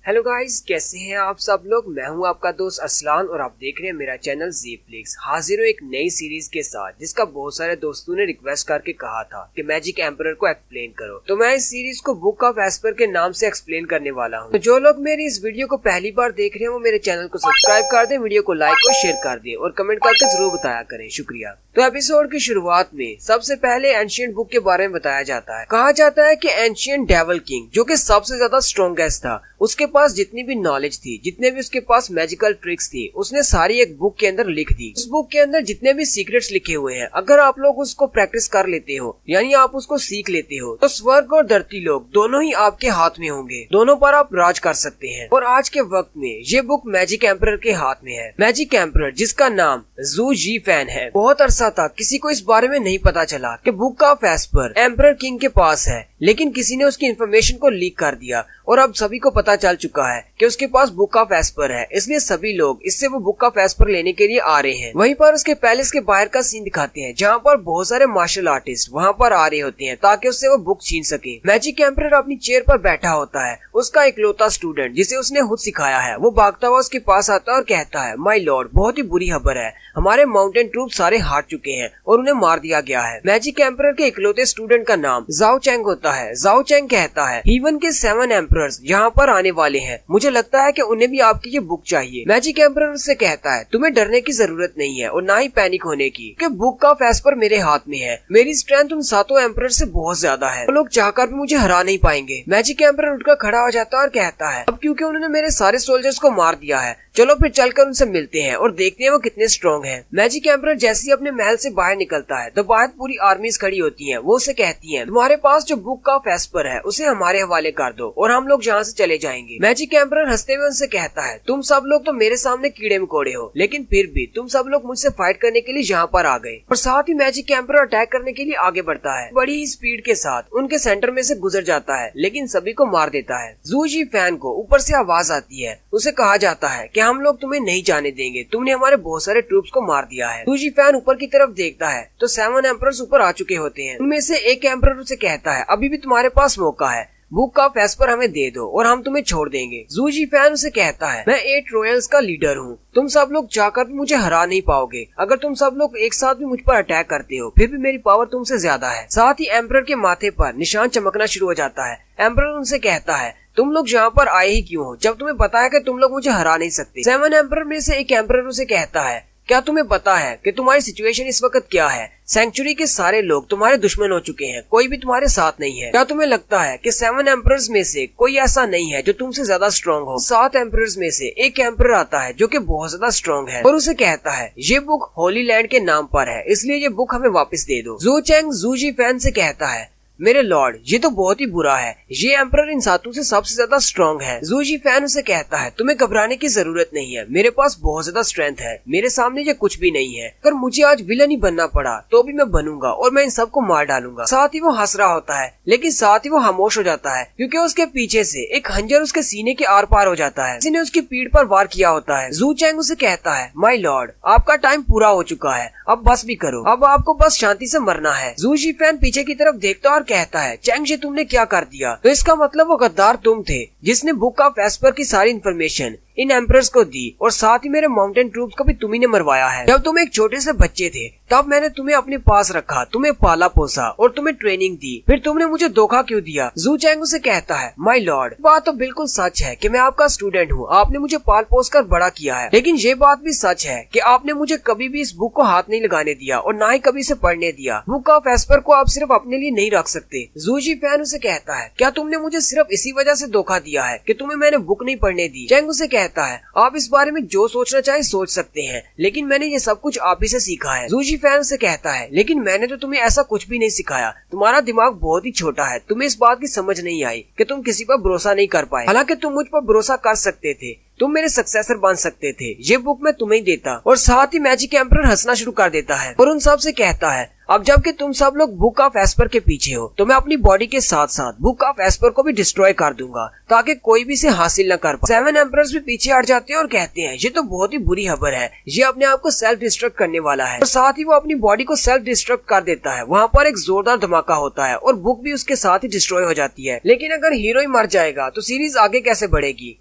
Hello guys, कैसे हैं आप सब लोग। मैं हूं आपका दोस्त असलान और आप देख रहे हैं मेरा चैनल ज़ेफ्लिक्स। हाजिर हूं एक नई सीरीज के साथ जिसका बहुत सारे दोस्तों ने रिक्वेस्ट करके कहा था कि मैजिक एम्परर को एक्सप्लेन करो। तो मैं इस सीरीज को बुक ऑफ एस्पर के नाम से एक्सप्लेन करने वाला हूं। तो जो लोग मेरी इस वीडियो को पहली बार देख रहे हैं वो मेरे चैनल को सब्सक्राइब कर दें, वीडियो को लाइक और शेयर कर दें और कमेंट करके जरूर बताया करें। शुक्रिया। तो एपिसोड की शुरुआत में सबसे पहले एंशिएंट बुक के बारे में बताया जाता है। कहा जाता है कि एंशिएंट डेविल किंग जो कि सबसे ज्यादा स्ट्रॉन्गेस्ट था, उसके पास जितनी भी नॉलेज थी, जितने भी उसके पास मैजिकल ट्रिक्स थी, उसने सारी एक बुक के अंदर लिख दी। उस बुक के अंदर जितने भी सीक्रेट्स लिखे हुए हैं, अगर आप लोग उसको प्रैक्टिस कर लेते हो यानी आप उसको सीख लेते हो तो स्वर्ग और धरती लोग दोनों ही आपके हाथ में होंगे, दोनों पर आप राज कर सकते हैं। और आज के वक्त में ये बुक मैजिक एम्परर के हाथ में है। मैजिक एम्परर जिसका नाम जू जी फैन है, बहुत अरसा तक किसी को इस बारे में नहीं पता चला कि book of Esper emperor king के पास है, लेकिन किसी ने उसकी इन्फॉर्मेशन को लीक कर दिया और अब सभी को पता चल चुका है कि उसके पास बुक ऑफ एस्पर है। इसलिए सभी लोग इससे वो बुक ऑफ एस्पर लेने के लिए आ रहे हैं। वहीं पर उसके पैलेस के बाहर का सीन दिखाते हैं जहाँ पर बहुत सारे मार्शल आर्टिस्ट वहाँ पर आ रहे होते हैं ताकि उससे वो बुक छीन सके। मैजिक एम्परर अपनी चेयर पर बैठा होता है। उसका इकलौता स्टूडेंट जिसे उसने खुद सिखाया है वो भागता हुआ उसके पास आता है और कहता है, माय लॉर्ड, बहुत ही बुरी खबर है, हमारे माउंटेन ट्रूप सारे हार चुके हैं और उन्हें मार दिया गया है। मैजिक एम्परर के इकलौते स्टूडेंट का नाम जाओ चैंग होता है। जाओ चैंग कहता है, हीवन के 7 एम्परर्स यहाँ पर आने वाले हैं, मुझे लगता है कि उन्हें भी आपकी ये बुक चाहिए। मैजिक एम्परर उससे कहता है, तुम्हें डरने की जरूरत नहीं है और ना ही पैनिक होने की, क्योंकि बुक ऑफ एस्पर मेरे हाथ में है। मेरी स्ट्रेंथ उन 7 एम्परर से बहुत ज्यादा है, वो लोग चाहकर भी मुझे हरा नहीं पाएंगे। मैजिक एम्परर उठकर खड़ा हो जाता है और कहता है, अब क्योंकि उन्होंने मेरे सारे सोल्जर्स को मार दिया है, चलो फिर चलकर उनसे मिलते हैं और देखते हैं वो कितने स्ट्रॉन्ग हैं। मैजिक एम्परर जैसे ही अपने महल से बाहर निकलता है तो बाहर पूरी आर्मीज खड़ी होती हैं। वो उसे कहती हैं, तुम्हारे पास जो बुक ऑफ एस्पर है उसे हमारे हवाले कर दो और हम लोग यहाँ से चले जाएंगे। मैजिक एम्परर हंसते हुए उनसे कहता है, तुम सब लोग तो मेरे सामने कीड़े मकोड़े हो, लेकिन फिर भी तुम सब लोग मुझसे फाइट करने के लिए यहाँ पर आ गए। और साथ ही मैजिक एम्परर अटैक करने के लिए आगे बढ़ता है, बड़ी ही स्पीड के साथ उनके सेंटर में से गुजर जाता है, लेकिन सभी को मार देता है। जू जी फैन को ऊपर से आवाज आती है, उसे कहा जाता है कि हम लोग तुम्हें नहीं जाने देंगे, तुमने हमारे बहुत सारे ट्रूप्स को मार दिया है। जू जी फैन ऊपर की तरफ देखता है तो 7 एम्परर्स ऊपर आ चुके होते हैं। उनमें से एक एम्परर उसे कहता है, अभी भी तुम्हारे पास मौका है, बुक ऑफ एस्पर हमें दे दो और हम तुम्हें छोड़ देंगे। जू जी फैन उसे कहता है, मैं 8 रॉयल्स का लीडर हूँ, तुम सब लोग चाहकर भी मुझे हरा नहीं पाओगे। अगर तुम सब लोग एक साथ भी मुझ पर अटैक करते हो फिर भी मेरी पावर तुमसे ज्यादा है। साथ ही एम्परर के माथे पर निशान चमकना शुरू हो जाता है। एम्परर उनसे कहता है, तुम लोग यहाँ पर आए ही क्यों हो जब तुम्हें पता है कि तुम लोग मुझे हरा नहीं सकते। 7 एम्परर में से एक एम्परर उसे कहता है, क्या तुम्हें पता है कि तुम्हारी सिचुएशन इस वक्त क्या है? सेंचुरी के सारे लोग तुम्हारे दुश्मन हो चुके हैं, कोई भी तुम्हारे साथ नहीं है। क्या तुम्हें लगता है कि 7 एम्परर्स में से कोई ऐसा नहीं है जो तुमसे ज्यादा स्ट्रॉन्ग हो? 7 एम्परर्स में से एक एम्परर आता है जो कि बहुत ज्यादा स्ट्रॉन्ग है और उसे कहता है, ये बुक होली लैंड के नाम पर है, इसलिए ये बुक हमें वापस दे दो। जू चैंग जू जी फैन से कहता है, मेरे लॉर्ड, ये तो बहुत ही बुरा है, ये एम्परर इन 7 से सबसे ज्यादा स्ट्रॉन्ग है। जू जी फैन उसे कहता है, तुम्हें घबराने की जरूरत नहीं है, मेरे पास बहुत ज्यादा स्ट्रेंथ है, मेरे सामने ये कुछ भी नहीं है। अगर मुझे आज विलन ही बनना पड़ा तो भी मैं बनूंगा और मैं इन सबको मार डालूंगा। साथ ही वो हंस रहा होता है, लेकिन साथ ही वो खामोश हो जाता है क्योंकि उसके पीछे से एक खंजर उसके सीने के आर पार हो जाता है। किसी ने उसकी पीठ पर वार किया होता है। जू चैंग उसे कहता है, माय लॉर्ड, आपका टाइम पूरा हो चुका है, अब बस भी करो, अब आपको बस शांति से मरना है। जू जी फैन पीछे की तरफ देखता और कहता है, चैंग जी तुमने क्या कर दिया? तो इसका मतलब वो गद्दार तुम थे जिसने बुक ऑफ एस्पर की सारी इन्फॉर्मेशन इन एम्परर्स को दी और साथ ही मेरे माउंटेन ट्रूप्स को भी तुम्ही ने मरवाया है। जब तुम एक छोटे से बच्चे थे तब मैंने तुम्हें अपने पास रखा, तुम्हें पाला पोसा और तुम्हें ट्रेनिंग दी, फिर तुमने मुझे धोखा क्यों दिया? जू चैंग उसे कहता है, माय लॉर्ड, बात तो बिल्कुल सच है कि मैं आपका स्टूडेंट हूँ, आपने मुझे पाल पोस कर बड़ा किया है, लेकिन ये बात भी सच है कि आपने मुझे कभी भी इस बुक को हाथ नहीं लगाने दिया और ना ही कभी इसे पढ़ने दिया। बुक ऑफ एस्पर को आप सिर्फ अपने लिए नहीं रख सकते। जू जी फैन उसे कहता है, क्या तुमने मुझे सिर्फ इसी वजह से धोखा दिया है कि तुम्हें मैंने बुक नहीं पढ़ने दी? चैंग उसे कहता है, आप इस बारे में जो सोचना चाहे सोच सकते हैं, लेकिन मैंने ये सब कुछ आप ही से सीखा है। जू जी फैन से कहता है, लेकिन मैंने तो तुम्हें ऐसा कुछ भी नहीं सिखाया, तुम्हारा दिमाग बहुत ही छोटा है, तुम्हें इस बात की समझ नहीं आई कि तुम किसी पर भरोसा नहीं कर पाए। हालांकि तुम मुझ पर भरोसा कर सकते थे, तुम मेरे सक्सेसर बन सकते थे, ये बुक मैं तुम्हें ही देता। और साथ ही मैजिक एम्परर हंसना शुरू कर देता है और उन सब से कहता है, अब जबकि तुम सब लोग बुक ऑफ एस्पर के पीछे हो तो मैं अपनी बॉडी के साथ साथ बुक ऑफ एस्पर को भी डिस्ट्रॉय कर दूंगा ताकि कोई भी इसे हासिल न कर पाए। 7 एम्परर्स भी पीछे हट जाते हैं और कहते हैं ये तो बहुत ही बुरी खबर है, ये अपने आप को सेल्फ डिस्ट्रक्ट करने वाला है। और साथ ही वो अपनी बॉडी को सेल्फ डिस्ट्रक्ट कर देता है। वहाँ पर एक जोरदार धमाका होता है और बुक भी उसके साथ ही डिस्ट्रॉय हो जाती है। लेकिन अगर हीरो ही मर जाएगा तो सीरीज आगे कैसे बढ़ेगी।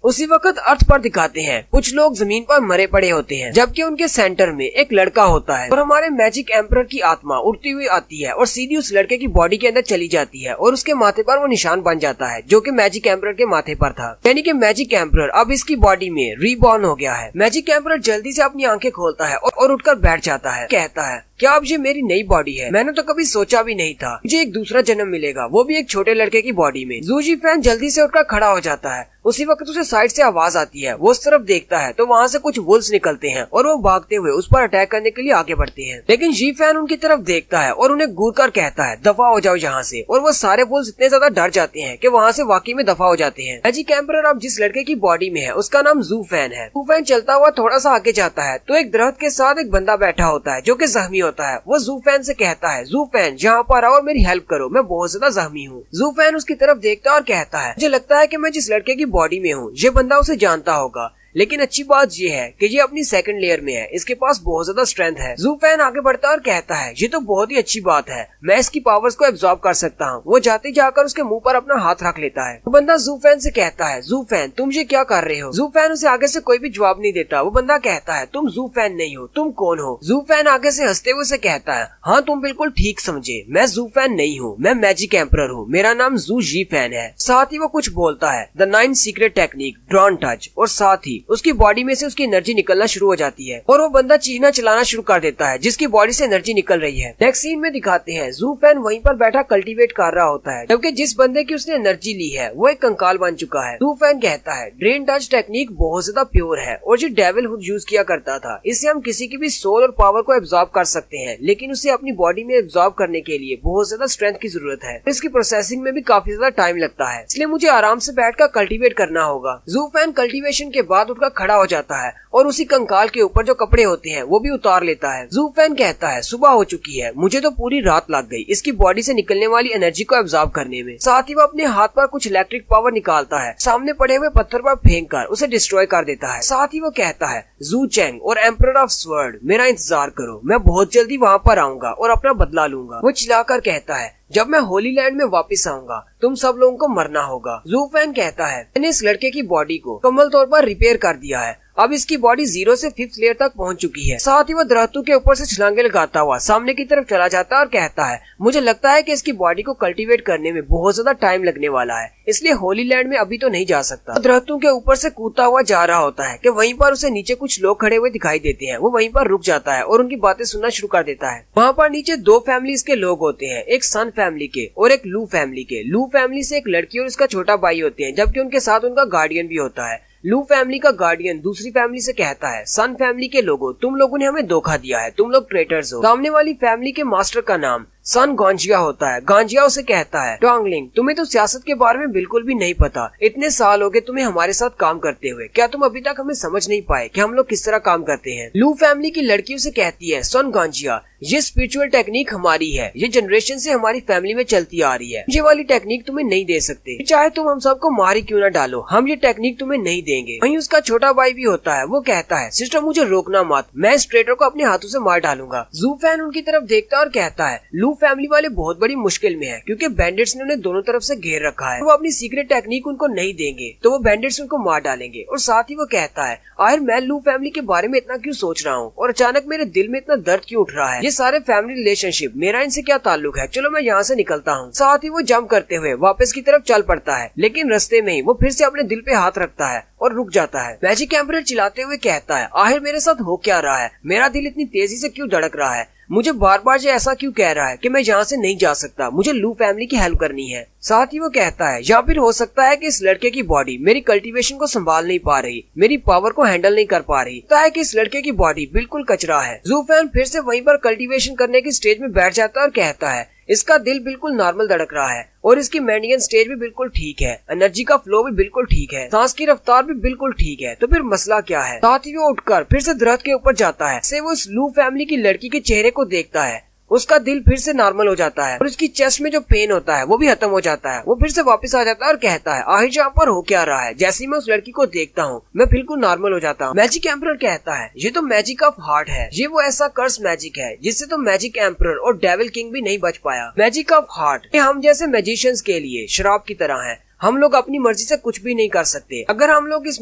उसी वक्त अर्थ पर दिखाते हैं कुछ लोग जमीन पर मरे पड़े होते हैं, जबकि उनके सेंटर में एक लड़का होता है और हमारे मैजिक एम्परर की आत्मा उड़ती हुई आती है और सीधी उस लड़के की बॉडी के अंदर चली जाती है और उसके माथे पर वो निशान बन जाता है जो कि मैजिक एम्परर के माथे पर था। यानी कि मैजिक एम्परर अब इसकी बॉडी में रीबॉर्न हो गया है। मैजिक एम्परर जल्दी से अपनी आंखें खोलता है और उठकर बैठ जाता है। कहता है, क्या अब ये मेरी नई बॉडी है? मैंने तो कभी सोचा भी नहीं था मुझे एक दूसरा जन्म मिलेगा, वो भी एक छोटे लड़के की बॉडी में। जू जीफेन जल्दी से उठकर खड़ा हो जाता है। उसी वक्त उसे साइड से आवाज आती है। वो उस तरफ देखता है तो वहाँ से कुछ वुल्व्स निकलते हैं और वो भागते हुए उस पर अटैक करने के लिए आगे बढ़ते हैं। लेकिन जीफेन उनकी तरफ देखता है और उन्हें घूर कर कहता है, दफा हो जाओ यहाँ से। और वो सारे वुल्व्स इतने ज्यादा डर जाते हैं कि वहाँ से वाकई में दफा हो जाते हैं। मैजिक एम्परर अब जिस लड़के की बॉडी में है उसका नाम जूफेन है। जूफेन चलता हुआ थोड़ा सा आगे जाता है तो एक दरख्त के साथ एक बंदा बैठा होता है जो कि जख्मी होता है। वो जूफेन से कहता है, जूफेन यहाँ पर आओ और मेरी हेल्प करो, मैं बहुत ज्यादा जख्मी हूँ। जूफेन उसकी तरफ देखता है और कहता है, मुझे लगता है कि मैं जिस लड़के की बॉडी में हूँ ये बंदा उसे जानता होगा, लेकिन अच्छी बात ये है कि ये अपनी सेकंड लेयर में है, इसके पास बहुत ज्यादा स्ट्रेंथ है। जूफेन आगे बढ़ता है और कहता है, ये तो बहुत ही अच्छी बात है, मैं इसकी पावर्स को एब्जॉर्ब कर सकता हूँ। वो जाते जाकर उसके मुंह पर अपना हाथ रख लेता है। वो बंदा जूफेन से कहता है, जूफेन तुम ये क्या कर रहे हो? जूफेन उसे आगे से कोई भी जवाब नहीं देता। वो बंदा कहता है, तुम जूफेन नहीं हो, तुम कौन हो? जूफेन आगे से हंसते हुए से कहता है, हाँ तुम बिल्कुल ठीक समझे, मैं जूफेन नहीं हूँ, मैं मैजिक एम्परर हूँ, मेरा नाम जू जीफेन है। साथ ही वो कुछ बोलता है, the 9 secret technique, drawn touch, और साथ ही उसकी बॉडी में से उसकी एनर्जी निकलना शुरू हो जाती है और वो बंदा चीना चलाना शुरू कर देता है जिसकी बॉडी से एनर्जी निकल रही है। नेक्स्ट सीन में दिखाते हैं जूफेन वहीं पर बैठा कल्टीवेट कर रहा होता है, जबकि जिस बंदे की उसने एनर्जी ली है वो एक कंकाल बन चुका है। जूफेन कहता है, ड्रेन टच टेक्निक बहुत ज्यादा प्योर है और जो डेविल हुड यूज किया करता था, इससे हम किसी की भी सोल और पावर को एब्जॉर्ब कर सकते हैं, लेकिन उसे अपनी बॉडी में एब्जॉर्ब करने के लिए बहुत ज्यादा स्ट्रेंथ की जरूरत है। इसकी प्रोसेसिंग में भी काफी ज्यादा टाइम लगता है, इसलिए मुझे आराम से बैठकर कल्टीवेट करना होगा। जूफेन कल्टीवेशन के बाद उठकर खड़ा हो जाता है और उसी कंकाल के ऊपर जो कपड़े होते हैं वो भी उतार लेता है। जूफेन कहता है, सुबह हो चुकी है, मुझे तो पूरी रात लग गई इसकी बॉडी से निकलने वाली एनर्जी को एब्जॉर्ब करने में। साथ ही वो अपने हाथ पर कुछ इलेक्ट्रिक पावर निकालता है, सामने पड़े हुए पत्थर पर फेंक कर उसे डिस्ट्रॉय कर देता है। साथ ही वो कहता है, जू चेंग और एम्परर ऑफ स्वर्ड, मेरा इंतजार करो, मैं बहुत जल्दी वहाँ पर आऊंगा और अपना बदला लूंगा। वो चिल्लाकर कहता है, जब मैं होली लैंड में वापस आऊंगा तुम सब लोगों को मरना होगा। जूफेन कहता है, मैंने इस लड़के की बॉडी को मुकम्मल तौर पर रिपेयर कर दिया है, अब इसकी बॉडी 0 से 5th लेयर तक पहुंच चुकी है। साथ ही वो दरख्तों के ऊपर से छलांगे लगाता हुआ सामने की तरफ चला जाता है और कहता है, मुझे लगता है कि इसकी बॉडी को कल्टीवेट करने में बहुत ज्यादा टाइम लगने वाला है, इसलिए होली लैंड में अभी तो नहीं जा सकता। दरख्तों के ऊपर से कूदता हुआ जा रहा होता है कि वहीं पर उसे नीचे कुछ लोग खड़े हुए दिखाई देते हैं। वो वहीं पर रुक जाता है और उनकी बातें सुनना शुरू कर देता है। वहाँ पर नीचे 2 फैमिलीज के लोग होते हैं, एक सन फैमिली के और एक लू फैमिली के। लू फैमिली से एक लड़की और उसका छोटा भाई होते हैं, जबकि उनके साथ उनका गार्डियन भी होता है। लू फैमिली का गार्डियन दूसरी फैमिली से कहता है, सन फैमिली के लोगों, तुम लोगों ने हमें धोखा दिया है, तुम लोग ट्रेटर्स हो। सामने वाली फैमिली के मास्टर का नाम सन गांजिया होता है। गांजिया उसे कहता है, टोंगलिंग, तुम्हें तो सियासत के बारे में बिल्कुल भी नहीं पता, इतने साल हो गए तुम्हें हमारे साथ काम करते हुए, क्या तुम अभी तक हमें समझ नहीं पाए कि हम लोग किस तरह काम करते हैं। लू फैमिली की लड़की उसे कहती है, सन गांजिया, ये स्पिरिचुअल टेक्निक हमारी है, ये जनरेशन से हमारी फैमिली में चलती आ रही है, ये वाली टेक्निक तुम्हें नहीं दे सकते, चाहे तुम हम सबको मार ही क्यों ना डालो, हम ये टेक्निक तुम्हें नहीं देंगे। वहीं उसका छोटा भाई भी होता है, वो कहता है, सिस्टर मुझे रोकना मत, मैं इस ट्रेटर को अपने हाथों से मार डालूंगा। जूफेन उनकी तरफ देखता और कहता है, लू फैमिली वाले बहुत बड़ी मुश्किल में है क्योंकि बैंडिट्स ने उन्हें दोनों तरफ से घेर रखा है, वो अपनी सीक्रेट टेक्निक उनको नहीं देंगे तो वो बैंडिट्स उनको मार डालेंगे। और साथ ही वो कहता है, आखिर मैं लू फैमिली के बारे में इतना क्यों सोच रहा हूँ और अचानक मेरे दिल में इतना दर्द क्यों उठ रहा है, ये सारे फैमिली रिलेशनशिप, मेरा इनसे क्या ताल्लुक है, चलो मैं यहाँ से निकलता हूँ। साथ ही वो जंप करते हुए वापस की तरफ चल पड़ता है, लेकिन रास्ते में ही वो फिर से अपने दिल पे हाथ रखता है और रुक जाता है। मैजिक एम्परर चिल्लाते हुए कहता है, आखिर मेरे साथ हो क्या रहा है, मेरा दिल इतनी तेजी से क्यों धड़क रहा है, मुझे बार बार ये ऐसा क्यों कह रहा है कि मैं यहाँ से नहीं जा सकता, मुझे लू फैमिली की हेल्प करनी है। साथ ही वो कहता है, या फिर हो सकता है कि इस लड़के की बॉडी मेरी कल्टीवेशन को संभाल नहीं पा रही, मेरी पावर को हैंडल नहीं कर पा रही, तो है कि इस लड़के की बॉडी बिल्कुल कचरा है। जूफेन फिर से वहीं पर कल्टीवेशन करने की स्टेज में बैठ जाता है और कहता है, इसका दिल बिल्कुल नॉर्मल धड़क रहा है और इसकी मेंडियन स्टेज भी बिल्कुल ठीक है, एनर्जी का फ्लो भी बिल्कुल ठीक है, सांस की रफ्तार भी बिल्कुल ठीक है। तो फिर मसला क्या है? साथ ही वो उठकर फिर से दरख्त के ऊपर जाता है। से वो इस लू फैमिली की लड़की के चेहरे को देखता है, उसका दिल फिर से नॉर्मल हो जाता है और उसकी चेस्ट में जो पेन होता है वो भी खत्म हो जाता है। वो फिर से वापस आ जाता है और कहता है आखिर यहाँ पर हो क्या रहा है? जैसे ही मैं उस लड़की को देखता हूँ मैं बिल्कुल नॉर्मल हो जाता हूँ। मैजिक एम्परर कहता है ये तो मैजिक ऑफ हार्ट है, ये वो ऐसा कर्स मैजिक है जिससे तो मैजिक एम्परर और डेविल किंग भी नहीं बच पाया। मैजिक ऑफ हार्ट हम जैसे मैजिशियंस के लिए शराब की तरह है, हम लोग अपनी मर्जी से कुछ भी नहीं कर सकते। अगर हम लोग इस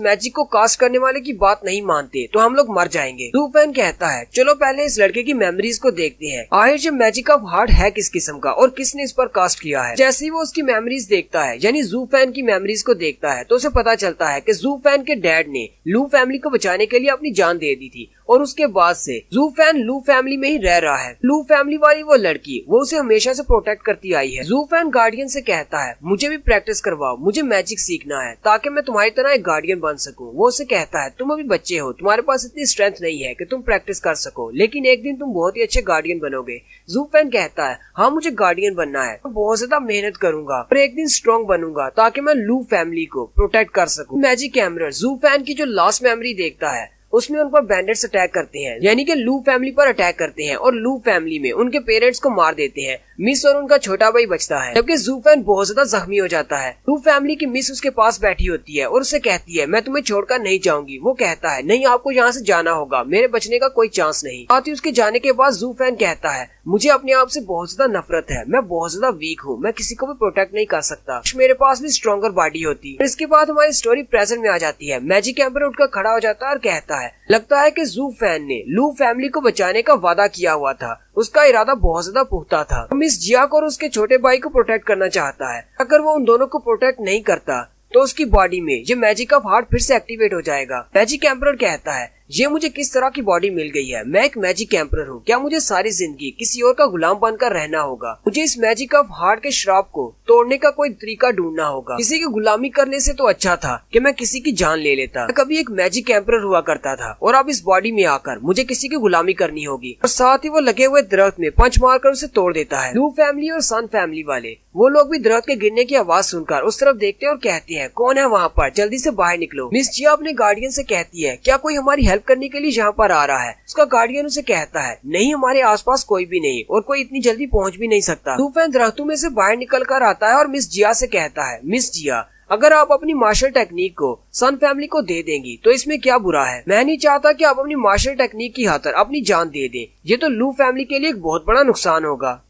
मैजिक को कास्ट करने वाले की बात नहीं मानते तो हम लोग मर जाएंगे। जूफेन कहता है चलो पहले इस लड़के की मेमोरीज को देखते हैं, आखिर ये मैजिक ऑफ हार्ट है किस किस्म का और किसने इस पर कास्ट किया है। जैसे ही वो उसकी मेमोरीज देखता है, यानी जूफेन की मेमोरीज को देखता है, तो उसे पता चलता है कि जूफेन के डैड ने लू फैमिली को बचाने के लिए अपनी जान दे दी थी और उसके बाद से जूफेन लू फैमिली में ही रह रहा है। लू फैमिली वाली वो लड़की वो उसे हमेशा से प्रोटेक्ट करती आई है। जूफेन गार्डियन से कहता है मुझे भी प्रैक्टिस करवाओ, मुझे मैजिक सीखना है ताकि मैं तुम्हारी तरह एक गार्डियन बन सकूं। वो उसे कहता है तुम अभी बच्चे हो, तुम्हारे पास इतनी स्ट्रेंथ नहीं है कि तुम प्रैक्टिस कर सको, लेकिन एक दिन तुम बहुत ही अच्छे गार्डियन बनोगे। जूफेन कहता है हाँ मुझे गार्डियन बनना है, मैं बहुत ज्यादा मेहनत करूंगा और एक दिन स्ट्रॉन्ग बनूंगा ताकि मैं लू फैमिली को प्रोटेक्ट कर सकूं। मैजिक एम्परर जूफेन की जो लास्ट मेमोरी देखता है उसमें उन पर बैंडेट्स अटैक करते हैं, यानी कि लू फैमिली पर अटैक करते हैं और लू फैमिली में उनके पेरेंट्स को मार देते हैं। मिस और उनका छोटा भाई बचता है, जबकि जूफेन बहुत ज्यादा जख्मी हो जाता है। लू फैमिली की मिस उसके पास बैठी होती है और उसे कहती है मैं तुम्हें छोड़कर नहीं जाऊंगी। वो कहता है नहीं आपको यहाँ से जाना होगा, मेरे बचने का कोई चांस नहीं। साथ ही उसके जाने के बाद जूफेन कहता है मुझे अपने आप से बहुत ज्यादा नफरत है, मैं बहुत ज्यादा वीक हूँ, मैं किसी को भी प्रोटेक्ट नहीं कर सकता, मेरे पास भी स्ट्रॉन्गर बॉडी होती। इसके बाद हमारी स्टोरी प्रेजेंट में आ जाती है। मैजिक एम्परर उठकर खड़ा हो जाता है और कहता है लगता है कि जूफेन ने लू फैमिली को बचाने का वादा किया हुआ था, उसका इरादा बहुत ज्यादा पुख्ता था। मिस जिया को और उसके छोटे भाई को प्रोटेक्ट करना चाहता है। अगर वो उन दोनों को प्रोटेक्ट नहीं करता तो उसकी बॉडी में ये मैजिक ऑफ हार्ट फिर से एक्टिवेट हो जाएगा। मैजिक एम्परर कहता है ये मुझे किस तरह की बॉडी मिल गई है, मैं एक मैजिक एम्परर हूँ, क्या मुझे सारी जिंदगी किसी और का गुलाम बनकर रहना होगा? मुझे इस मैजिक ऑफ हार्ट के श्राप को तोड़ने का कोई तरीका ढूंढना होगा। किसी की गुलामी करने से तो अच्छा था कि मैं किसी की जान ले लेता। मैं कभी एक मैजिक एम्परर हुआ करता था और अब इस बॉडी में आकर मुझे किसी की गुलामी करनी होगी। और साथ ही वो लगे हुए दरख्त में पंच मारकर उसे तोड़ देता है। लू फैमिली और सन फैमिली वाले वो लोग भी दरख्त के गिरने की आवाज सुनकर उस तरफ देखते हैं और कहते हैं कौन है वहाँ पर, जल्दी से बाहर निकलो। मिस जिया अपने गार्डियन से कहती है क्या कोई हमारी हेल्प करने के लिए यहाँ पर आ रहा है? उसका गार्डियन उसे कहता है नहीं हमारे आसपास कोई भी नहीं और कोई इतनी जल्दी पहुँच भी नहीं सकता। जूफेन दरख्तों में से बाहर निकल कर आता है और मिस जिया से कहता है मिस जिया अगर आप अपनी मार्शल टेक्निक को सन फैमिली को दे देंगी तो इसमें क्या बुरा है? मैं नहीं चाहता कि आप अपनी मार्शल टेक्निक की खातिर अपनी जान दे दें, ये तो लू फैमिली के लिए एक बहुत बड़ा नुकसान होगा।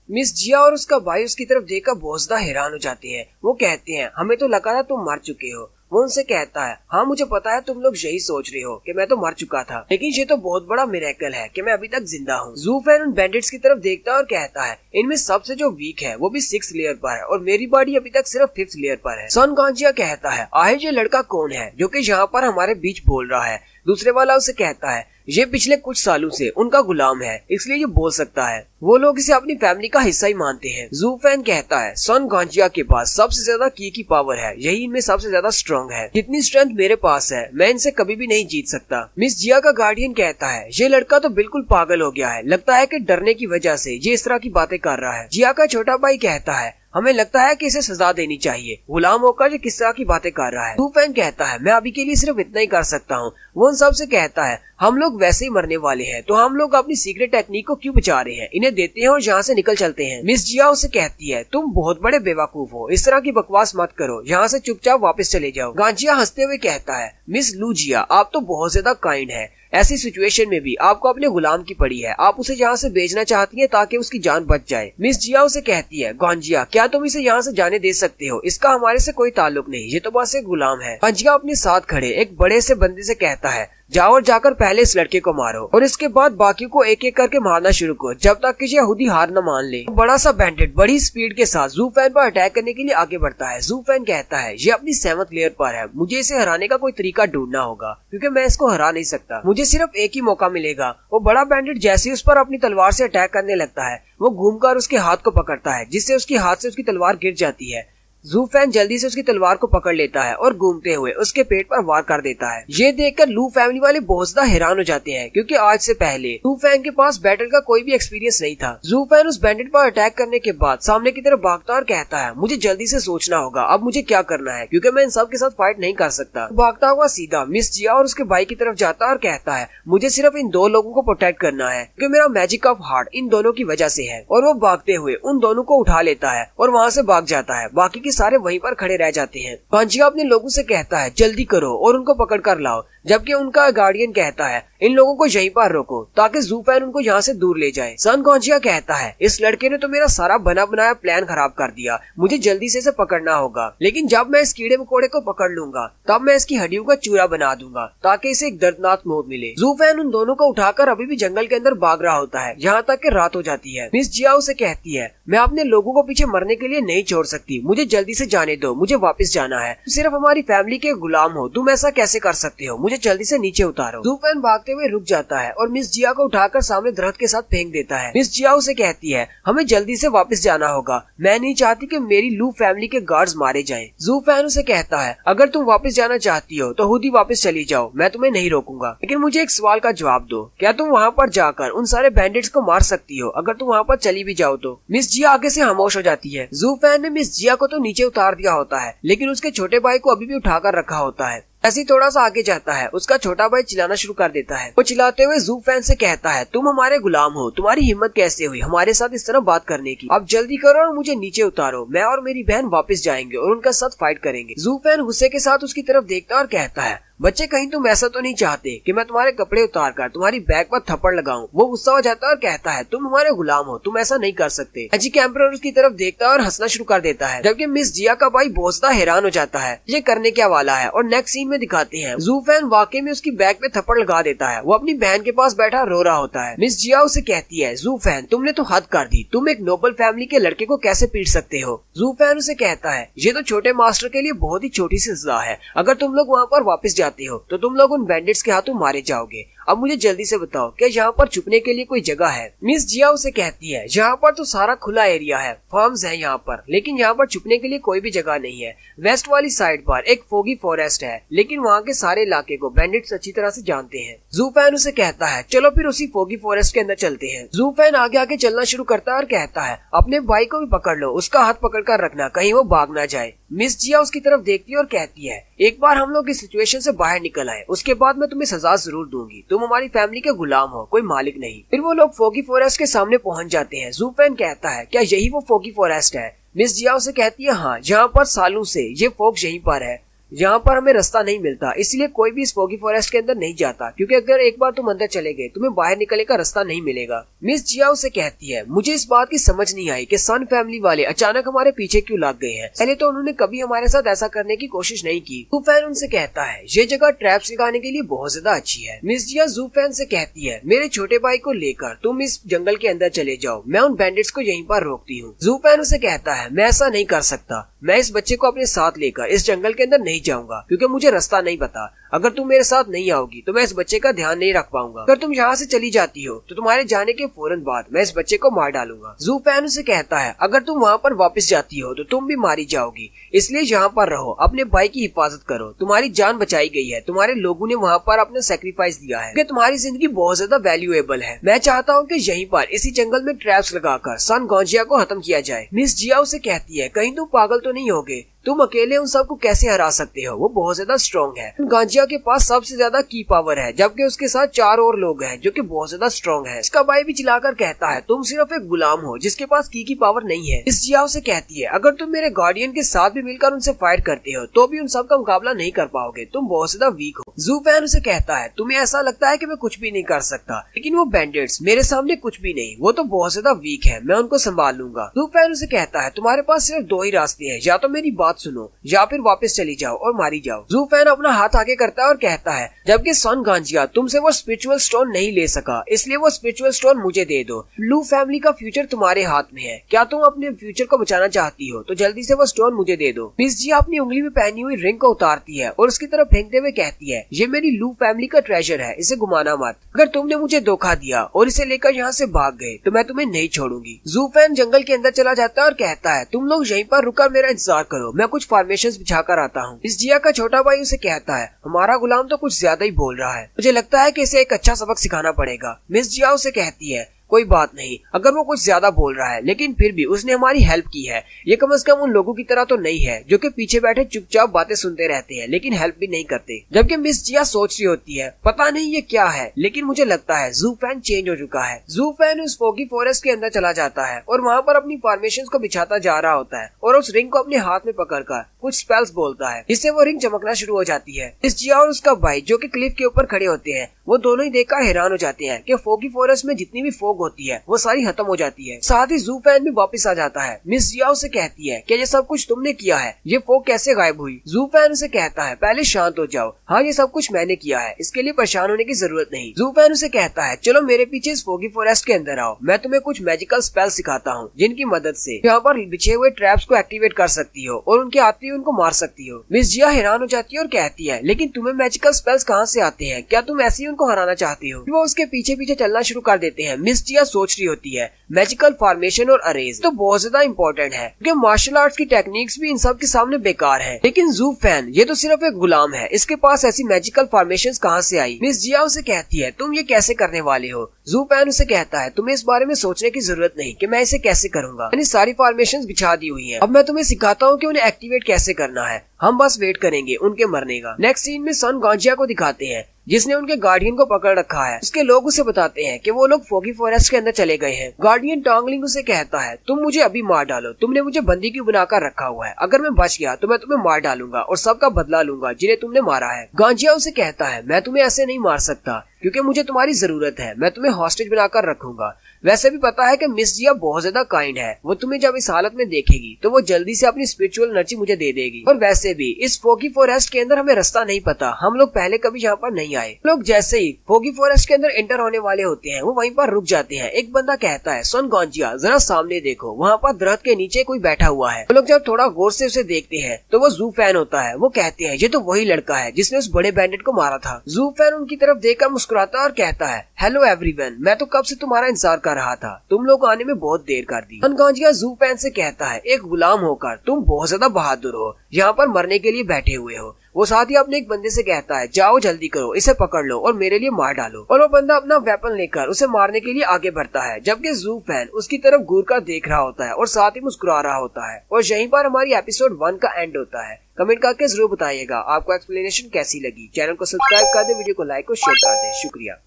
मिस जिया और उसका भाई उसकी तरफ देखकर बहुत ज्यादा हैरान हो जाते हैं। वो कहते हैं हमें तो लगा था तुम मर चुके हो। वो उनसे कहता है हाँ मुझे पता है तुम लोग यही सोच रहे हो कि मैं तो मर चुका था, लेकिन ये तो बहुत बड़ा मिरेकल है कि मैं अभी तक जिंदा हूँ। जूफेन उन बैंडिट्स की तरफ देखता है और कहता है इनमें सबसे जो वीक है वो भी 6th लेयर पर है और मेरी बॉडी अभी तक सिर्फ 5th लेयर पर है। सन गांजिया कहता है आखिर ये लड़का कौन है जो कि यहाँ पर हमारे बीच बोल रहा है? दूसरे वाला उसे कहता है ये पिछले कुछ सालों से उनका गुलाम है इसलिए ये बोल सकता है, वो लोग इसे अपनी फैमिली का हिस्सा ही मानते हैं। जूफेन कहता है सन गांजिया के पास सबसे ज्यादा की पावर है, यही इनमें सबसे ज्यादा स्ट्रॉन्ग है, जितनी स्ट्रेंथ मेरे पास है मैं इनसे कभी भी नहीं जीत सकता। मिस जिया का गार्डियन कहता है ये लड़का तो बिल्कुल पागल हो गया है, लगता है कि डरने की वजह से ये इस तरह की बातें कर रहा है। जिया का छोटा भाई कहता है हमें लगता है कि इसे सजा देनी चाहिए, गुलाम होकर ये किस तरह की बातें कर रहा है। जूफेन कहता है मैं अभी के लिए सिर्फ इतना ही कर सकता हूँ। वो उन सबसे कहता है हम लोग वैसे ही मरने वाले हैं तो हम लोग अपनी सीक्रेट टेक्निक को क्यों बचा रहे हैं, इन्हें देते हैं और यहाँ से निकल चलते हैं। मिस जिया उसे कहती है तुम बहुत बड़े बेवकूफ हो, इस तरह की बकवास मत करो, यहाँ से चुपचाप वापस चले जाओ। गांजिया हंसते हुए कहता है मिस लू जिया आप तो बहुत ज्यादा काइंड है, ऐसी सिचुएशन में भी आपको अपने गुलाम की पड़ी है, आप उसे यहाँ से भेजना चाहती हैं ताकि उसकी जान बच जाए। मिस जिया उसे कहती है गांजिया क्या तुम इसे यहाँ से जाने दे सकते हो, इसका हमारे से कोई ताल्लुक नहीं, ये तो बस एक गुलाम है। गांजिया अपने साथ खड़े एक बड़े से बंदे से कहता है जाओ और जाकर पहले इस लड़के को मारो और इसके बाद बाकी को एक एक करके मारना शुरू करो जब तक कि ये खुद ही हार न मान ले। बड़ा सा बैंडेट बड़ी स्पीड के साथ जूफेन पर अटैक करने के लिए आगे बढ़ता है। जूफेन कहता है ये अपनी 7th लेयर पर है, मुझे इसे हराने का कोई तरीका ढूंढना होगा क्योंकि मैं इसको हरा नहीं सकता, मुझे सिर्फ एक ही मौका मिलेगा। वो बड़ा बैंडेट जैसे ही उस पर अपनी तलवार से अटैक करने लगता है वो घूमकर उसके हाथ को पकड़ता है जिससे उसके हाथ से उसकी तलवार गिर जाती है। जू फैन जल्दी से उसकी तलवार को पकड़ लेता है और घूमते हुए उसके पेट पर वार कर देता है। ये देखकर लू फैमिली वाले बहुत ज्यादा हैरान हो जाते हैं, क्योंकि आज से पहले जू फैन के पास बैटल का कोई भी एक्सपीरियंस नहीं था। जू फैन उस बैंडिट पर अटैक करने के बाद सामने की तरफ भागता और कहता है, मुझे जल्दी से सोचना होगा अब मुझे क्या करना है, क्योंकि मैं इन सब के साथ फाइट नहीं कर सकता। भागता हुआ सीधा मिस जिया और उसके भाई की तरफ जाता और कहता है, मुझे सिर्फ इन दो लोगों को प्रोटेक्ट करना है, क्योंकि मेरा मैजिक ऑफ हार्ट इन दोनों की वजह से है। और वो भागते हुए उन दोनों को उठा लेता है और वहाँ से भाग जाता है। बाकी के सारे वहीं पर खड़े रह जाते हैं। गांजिया अपने लोगों से कहता है, जल्दी करो और उनको पकड़ कर लाओ, जबकि उनका गार्डियन कहता है, इन लोगों को यहीं पर रोको ताकि जू फैन उनको यहाँ से दूर ले जाए। सन गांजिया कहता है, इस लड़के ने तो मेरा सारा बना बनाया प्लान खराब कर दिया, मुझे जल्दी से इसे पकड़ना होगा, लेकिन जब मैं इस कीड़े मकोड़े को पकड़ लूंगा तब मैं इसकी हड्डियों का चूरा बना दूंगा ताकि इसे एक दर्दनाक मौत मिले। जू फैन उन दोनों को उठाकर अभी भी जंगल के अंदर भाग रहा होता है, यहाँ तक कि रात हो जाती है। मिस जिया उसे कहती है, मैं अपने लोगों को पीछे मरने के लिए नहीं छोड़ सकती, मुझे जल्दी से जाने दो, मुझे वापस जाना है। सिर्फ हमारी फैमिली के गुलाम हो, तुम ऐसा कैसे कर सकते हो, मुझे जल्दी से नीचे उतारो। जू फैन भागते हुए रुक जाता है और मिस जिया को उठाकर सामने दरख्त के साथ फेंक देता है। मिस जिया उसे कहती है, हमें जल्दी से वापस जाना होगा, मैं नहीं चाहती कि मेरी लू फैमिली के गार्ड्स मारे जाएं। जू फैन उसे कहता है, अगर तुम वापस जाना चाहती हो तो खुद ही वापस चली जाओ, मैं तुम्हें नहीं रोकूंगा, लेकिन मुझे एक सवाल का जवाब दो, क्या तुम वहाँ पर जाकर उन सारे बैंडिट्स को मार सकती हो अगर तुम वहाँ पर चली भी जाओ तो? मिस जिया आगे से खामोश हो जाती है। जू फैन ने मिस जिया को तो नीचे उतार दिया होता है, लेकिन उसके छोटे भाई को अभी भी उठाकर रखा होता है। ऐसे थोड़ा सा आगे जाता है, उसका छोटा भाई चिल्लाना शुरू कर देता है। वो चिल्लाते हुए जू फैन से कहता है, तुम हमारे गुलाम हो, तुम्हारी हिम्मत कैसे हुई हमारे साथ इस तरह बात करने की, अब जल्दी करो और मुझे नीचे उतारो, मैं और मेरी बहन वापस जाएंगे और उनका साथ फाइट करेंगे। जू फैन गुस्से के साथ उसकी तरफ देखता और कहता है, बच्चे कहीं तुम ऐसा तो नहीं चाहते कि मैं तुम्हारे कपड़े उतार कर तुम्हारी बैक पर थप्पड़ लगाऊं? वो गुस्सा हो जाता है और कहता है, तुम हमारे गुलाम हो, तुम ऐसा नहीं कर सकते। मैजिक एम्परर उसकी तरफ देखता है और हंसना शुरू कर देता है, जबकि मिस जिया का भाई बहुत ज्यादा हैरान हो जाता है, ये करने क्या वाला है। और नेक्स्ट सीन में दिखाते हैं, जू फैन वाकई में उसकी बैक पे थप्पड़ लगा देता है। वो अपनी बहन के पास बैठा रो रहा होता है। मिस जिया उसे कहती है, जू फैन तुमने तो हद कर दी, तुम एक नोबल फैमिली के लड़के को कैसे पीट सकते हो? जू फैन उसे कहता है, ये तो छोटे मास्टर के लिए बहुत ही छोटी सी सजा है, अगर तुम लोग वहाँ पर वापस जाते हो तो तुम लोग उन बैंडिट्स के हाथों मारे जाओगे। अब मुझे जल्दी से बताओ, क्या यहाँ पर छुपने के लिए कोई जगह है? मिस जिया उसे कहती है, यहाँ पर तो सारा खुला एरिया है, फार्म्स है यहाँ पर, लेकिन यहाँ पर छुपने के लिए कोई भी जगह नहीं है। वेस्ट वाली साइड पर एक फोगी फॉरेस्ट है, लेकिन वहाँ के सारे इलाके को बैंडिट्स अच्छी तरह से जानते हैं। जू फैन उसे कहता है, चलो फिर उसी फोगी फॉरेस्ट के अंदर चलते हैं। जू फैन आगे आगे चलना शुरू करता है और कहता है, अपने भाई को भी पकड़ लो, उसका हाथ पकड़ कर रखना, कहीं वो भाग ना जाए। मिस जिया उसकी तरफ देखती है और कहती है, एक बार हम लोग इस सिचुएशन से बाहर निकल आए, उसके बाद मैं तुम्हें सजा जरूर दूंगी, तुम हमारी फैमिली के गुलाम हो, कोई मालिक नहीं। फिर वो लोग फोगी फॉरेस्ट के सामने पहुंच जाते हैं। जू फैन कहता है, क्या यही वो फोगी फॉरेस्ट है? मिस जिया उसे कहती है, हाँ, जहाँ पर सालों से ये फोग यहीं पर है, यहाँ पर हमें रास्ता नहीं मिलता, इसलिए कोई भी इस फोगी फॉरेस्ट के अंदर नहीं जाता, क्योंकि अगर एक बार तुम अंदर चले गए तुम्हें बाहर निकलने का रास्ता नहीं मिलेगा। मिस जिया उसे कहती है, मुझे इस बात की समझ नहीं आई कि सन फैमिली वाले अचानक हमारे पीछे क्यों लग गए हैं, पहले तो उन्होंने कभी हमारे साथ ऐसा करने की कोशिश नहीं की। जू फैन उनसे कहता है, ये जगह ट्रैप्स लगाने के लिए बहुत ज्यादा अच्छी है। मिस जिया जू फैन से कहती है, मेरे छोटे भाई को लेकर तुम इस जंगल के अंदर चले जाओ, मैं उन बैंडिट्स को यहीं पर रोकती हूँ। जू फैन उसे कहता है, मैं ऐसा नहीं कर सकता, मैं इस बच्चे को अपने साथ लेकर इस जंगल के अंदर नहीं जाऊंगा, क्योंकि मुझे रास्ता नहीं पता, अगर तुम मेरे साथ नहीं आओगी तो मैं इस बच्चे का ध्यान नहीं रख पाऊंगा, अगर तुम यहाँ से चली जाती हो तो तुम्हारे जाने के फौरन बाद मैं इस बच्चे को मार डालूंगा। जू फैन उसे कहता है, अगर तुम वहाँ पर वापस जाती हो तो तुम भी मारी जाओगी, इसलिए यहाँ पर रहो, अपने भाई की हिफाजत करो, तुम्हारी जान बचाई गई है, तुम्हारे लोगों ने वहाँ पर अपना सेक्रीफाइस दिया है, क्योंकि तुम्हारी जिंदगी बहुत ज्यादा वैल्यूएबल है। मैं चाहता हूँ कि यहीं पर इसी जंगल में ट्रैप्स लगाकर सन गांजिया को खत्म किया जाए। मिस जिया उसे कहती है, कहीं तुम पागल तो नहीं होगे, तुम अकेले उन सबको कैसे हरा सकते हो, वो बहुत ज्यादा स्ट्रॉन्ग है। गांजिया के पास सबसे ज्यादा की पावर है, जबकि उसके साथ 4 और लोग हैं जो कि बहुत ज्यादा स्ट्रॉन्ग है। इसका भाई भी चिल्लाकर कहता है, तुम सिर्फ एक गुलाम हो जिसके पास की पावर नहीं है। इस जिया उसे कहती है, अगर तुम मेरे गार्डियन के साथ भी मिलकर उनसे फाइट करते हो तो भी उन सब का मुकाबला नहीं कर पाओगे, तुम बहुत ज्यादा वीक हो। जू फैन उसे कहता है, तुम्हें ऐसा लगता है कि मैं कुछ भी नहीं कर सकता, लेकिन वो बैंडिट्स मेरे सामने कुछ भी नहीं, वो तो बहुत ज्यादा वीक है, मैं उनको संभाल लूंगा। जू फैन उसे कहता है, तुम्हारे पास सिर्फ 2 ही रास्ते हैं, या तो मेरी बात बात सुनो या फिर वापस चली जाओ और मारी जाओ। जू फैन अपना हाथ आगे करता है और कहता है, जबकि सन गांजिया तुमसे वो स्पिरिचुअल स्टोन नहीं ले सका, इसलिए वो स्पिरिचुअल स्टोन मुझे दे दो। लू फैमिली का फ्यूचर तुम्हारे हाथ में है, क्या तुम अपने फ्यूचर को बचाना चाहती हो तो जल्दी से वो स्टोन मुझे दे दो। मिस जिया अपनी उंगली में पहनी हुई रिंग को उतारती है और उसकी तरफ फेंकते हुए कहती है, ये मेरी लू फैमिली का ट्रेजर है, इसे घुमाना मत। अगर तुमने मुझे धोखा दिया और इसे लेकर यहाँ से भाग गए तो मैं तुम्हें नहीं छोड़ूंगी। जू फैन जंगल के अंदर चला जाता है और कहता है, तुम लोग यहीं पर रुकर मेरा इंतजार करो, मैं कुछ फॉर्मेशंस बिछा कर आता हूँ। मिस जिया का छोटा भाई उसे कहता है, हमारा गुलाम तो कुछ ज्यादा ही बोल रहा है, मुझे लगता है कि इसे एक अच्छा सबक सिखाना पड़ेगा। मिस जिया उसे कहती है, कोई बात नहीं, अगर वो कुछ ज्यादा बोल रहा है लेकिन फिर भी उसने हमारी हेल्प की है, ये कम से कम उन लोगों की तरह तो नहीं है जो कि पीछे बैठे चुपचाप बातें सुनते रहते हैं लेकिन हेल्प भी नहीं करते। जबकि मिस जिया सोच रही होती है, पता नहीं ये क्या है, लेकिन मुझे लगता है जू फैन चेंज हो चुका है। जू फैन उस फोगी फॉरेस्ट के अंदर चला जाता है और वहाँ पर अपनी फॉर्मेशन को बिछाता जा रहा होता है और उस रिंग को अपने हाथ में पकड़कर कुछ स्पेल्स बोलता है, जिससे वो रिंग चमकना शुरू हो जाती है। मिस जिया और उसका भाई जो कि क्लिफ के ऊपर खड़े होते हैं, वो दोनों ही देखकर हैरान हो जाते हैं कि फोगी फॉरेस्ट में जितनी भी फोग होती है वो सारी खत्म हो जाती है। साथ ही जू फैन भी वापस आ जाता है। मिस जिया उसे कहती है कि ये सब कुछ तुमने किया है, ये फोग कैसे गायब हुई? जू फैन उसे कहता है, पहले शांत हो जाओ, हाँ ये सब कुछ मैंने किया है, इसके लिए परेशान होने की जरूरत नहीं। जू फैन उसे कहता है, चलो मेरे पीछे इस फोगी फॉरेस्ट के अंदर आओ, मैं तुम्हें कुछ मैजिकल स्पेल सिखाता हूँ जिनकी मदद से यहाँ पर बिछे हुए ट्रैप्स को एक्टिवेट कर सकती हो और उनके आते ही उनको मार सकती हो। मिस जिया हैरान हो जाती है और कहती है, लेकिन तुम्हें मैजिकल स्पेल्स कहाँ से आते हैं? क्या तुम ऐसे ही उनको हराना चाहती हो? वो उसके पीछे पीछे चलना शुरू कर देते हैं। मिस जिया सोच रही होती है, मैजिकल फॉर्मेशन और अरेज तो बहुत ज्यादा इम्पोर्टेंट है क्योंकि मार्शल आर्ट्स की टेक्निक्स भी इन सब के सामने बेकार है, लेकिन जू फैन ये तो सिर्फ एक गुलाम है, इसके पास ऐसी मैजिकल फॉर्मेशंस कहाँ से आई? मिस जिया उसे कहती है, तुम ये कैसे करने वाले हो? जू फैन उसे कहता है, तुम्हें इस बारे में सोचने की जरूरत नहीं कि मैं इसे कैसे करूंगा, मैंने सारी फॉर्मेशंस बिछा दी हुई हैं, अब मैं तुम्हें सिखाता हूँ कि उन्हें एक्टिवेट कैसे करना है, हम बस वेट करेंगे उनके मरने का। नेक्स्ट सीन में सन गांजिया को दिखाते हैं जिसने उनके गार्डियन को पकड़ रखा है। उसके लोग उसे बताते हैं कि वो लोग फोगी फॉरेस्ट के अंदर चले गए हैं। गार्डियन टॉन्गलिंग उसे कहता है, तुम मुझे अभी मार डालो, तुमने मुझे बंदी क्यों बनाकर रखा हुआ है, अगर मैं बच गया तो मैं तुम्हें मार डालूंगा और सबका बदला लूंगा जिन्हें तुमने मारा है। गांजिया उसे कहता है, मैं तुम्हें ऐसे नहीं मार सकता क्योंकि मुझे तुम्हारी जरूरत है, मैं तुम्हें हॉस्टेज बनाकर रखूंगा। वैसे भी पता है कि मिस जिया बहुत ज्यादा काइंड है, वो तुम्हें जब इस हालत में देखेगी तो वो जल्दी से अपनी स्पिरिचुअल एनर्जी मुझे दे देगी। और वैसे भी इस फोगी फॉरेस्ट के अंदर हमें रास्ता नहीं पता, हम लोग पहले कभी यहाँ पर नहीं आए। लोग जैसे ही फोगी फॉरेस्ट के अंदर एंटर होने वाले होते हैं वो वहीं पर रुक जाते हैं। एक बंदा कहता है, सन गांजिया जरा सामने देखो, वहाँ पर दरख्त के नीचे कोई बैठा हुआ है। वो लोग जब थोड़ा गौर से उसे देखते हैं तो वो जू फैन होता है। वो कहते हैं, ये तो वही लड़का है जिसने उस बड़े बैंडिट को मारा था। जू फैन उनकी तरफ देखकर मुस्कुराता है और कहता है, हेलो एवरीवन, मैं तो कब से तुम्हारा इंतजार कर रहा था, तुम लोग आने में बहुत देर कर दी। सन गांजिया जू फैन से कहता है, एक गुलाम होकर तुम बहुत ज्यादा बहादुर हो, यहाँ पर मरने के लिए बैठे हुए हो। वो साथ ही अपने एक बंदे से कहता है, जाओ जल्दी करो, इसे पकड़ लो और मेरे लिए मार डालो। और वो बंदा अपना वेपन लेकर उसे मारने के लिए आगे बढ़ता है, जबकि जू फैन उसकी तरफ घूर कर देख रहा होता है और साथ ही मुस्कुरा रहा होता है। और यहीं पर हमारी एपिसोड 1 का एंड होता है। कमेंट करके जरूर बताइएगा आपको एक्सप्लेनेशन कैसी लगी। चैनल को सब्सक्राइब कर दे, वीडियो को लाइक और शेयर कर दे। शुक्रिया।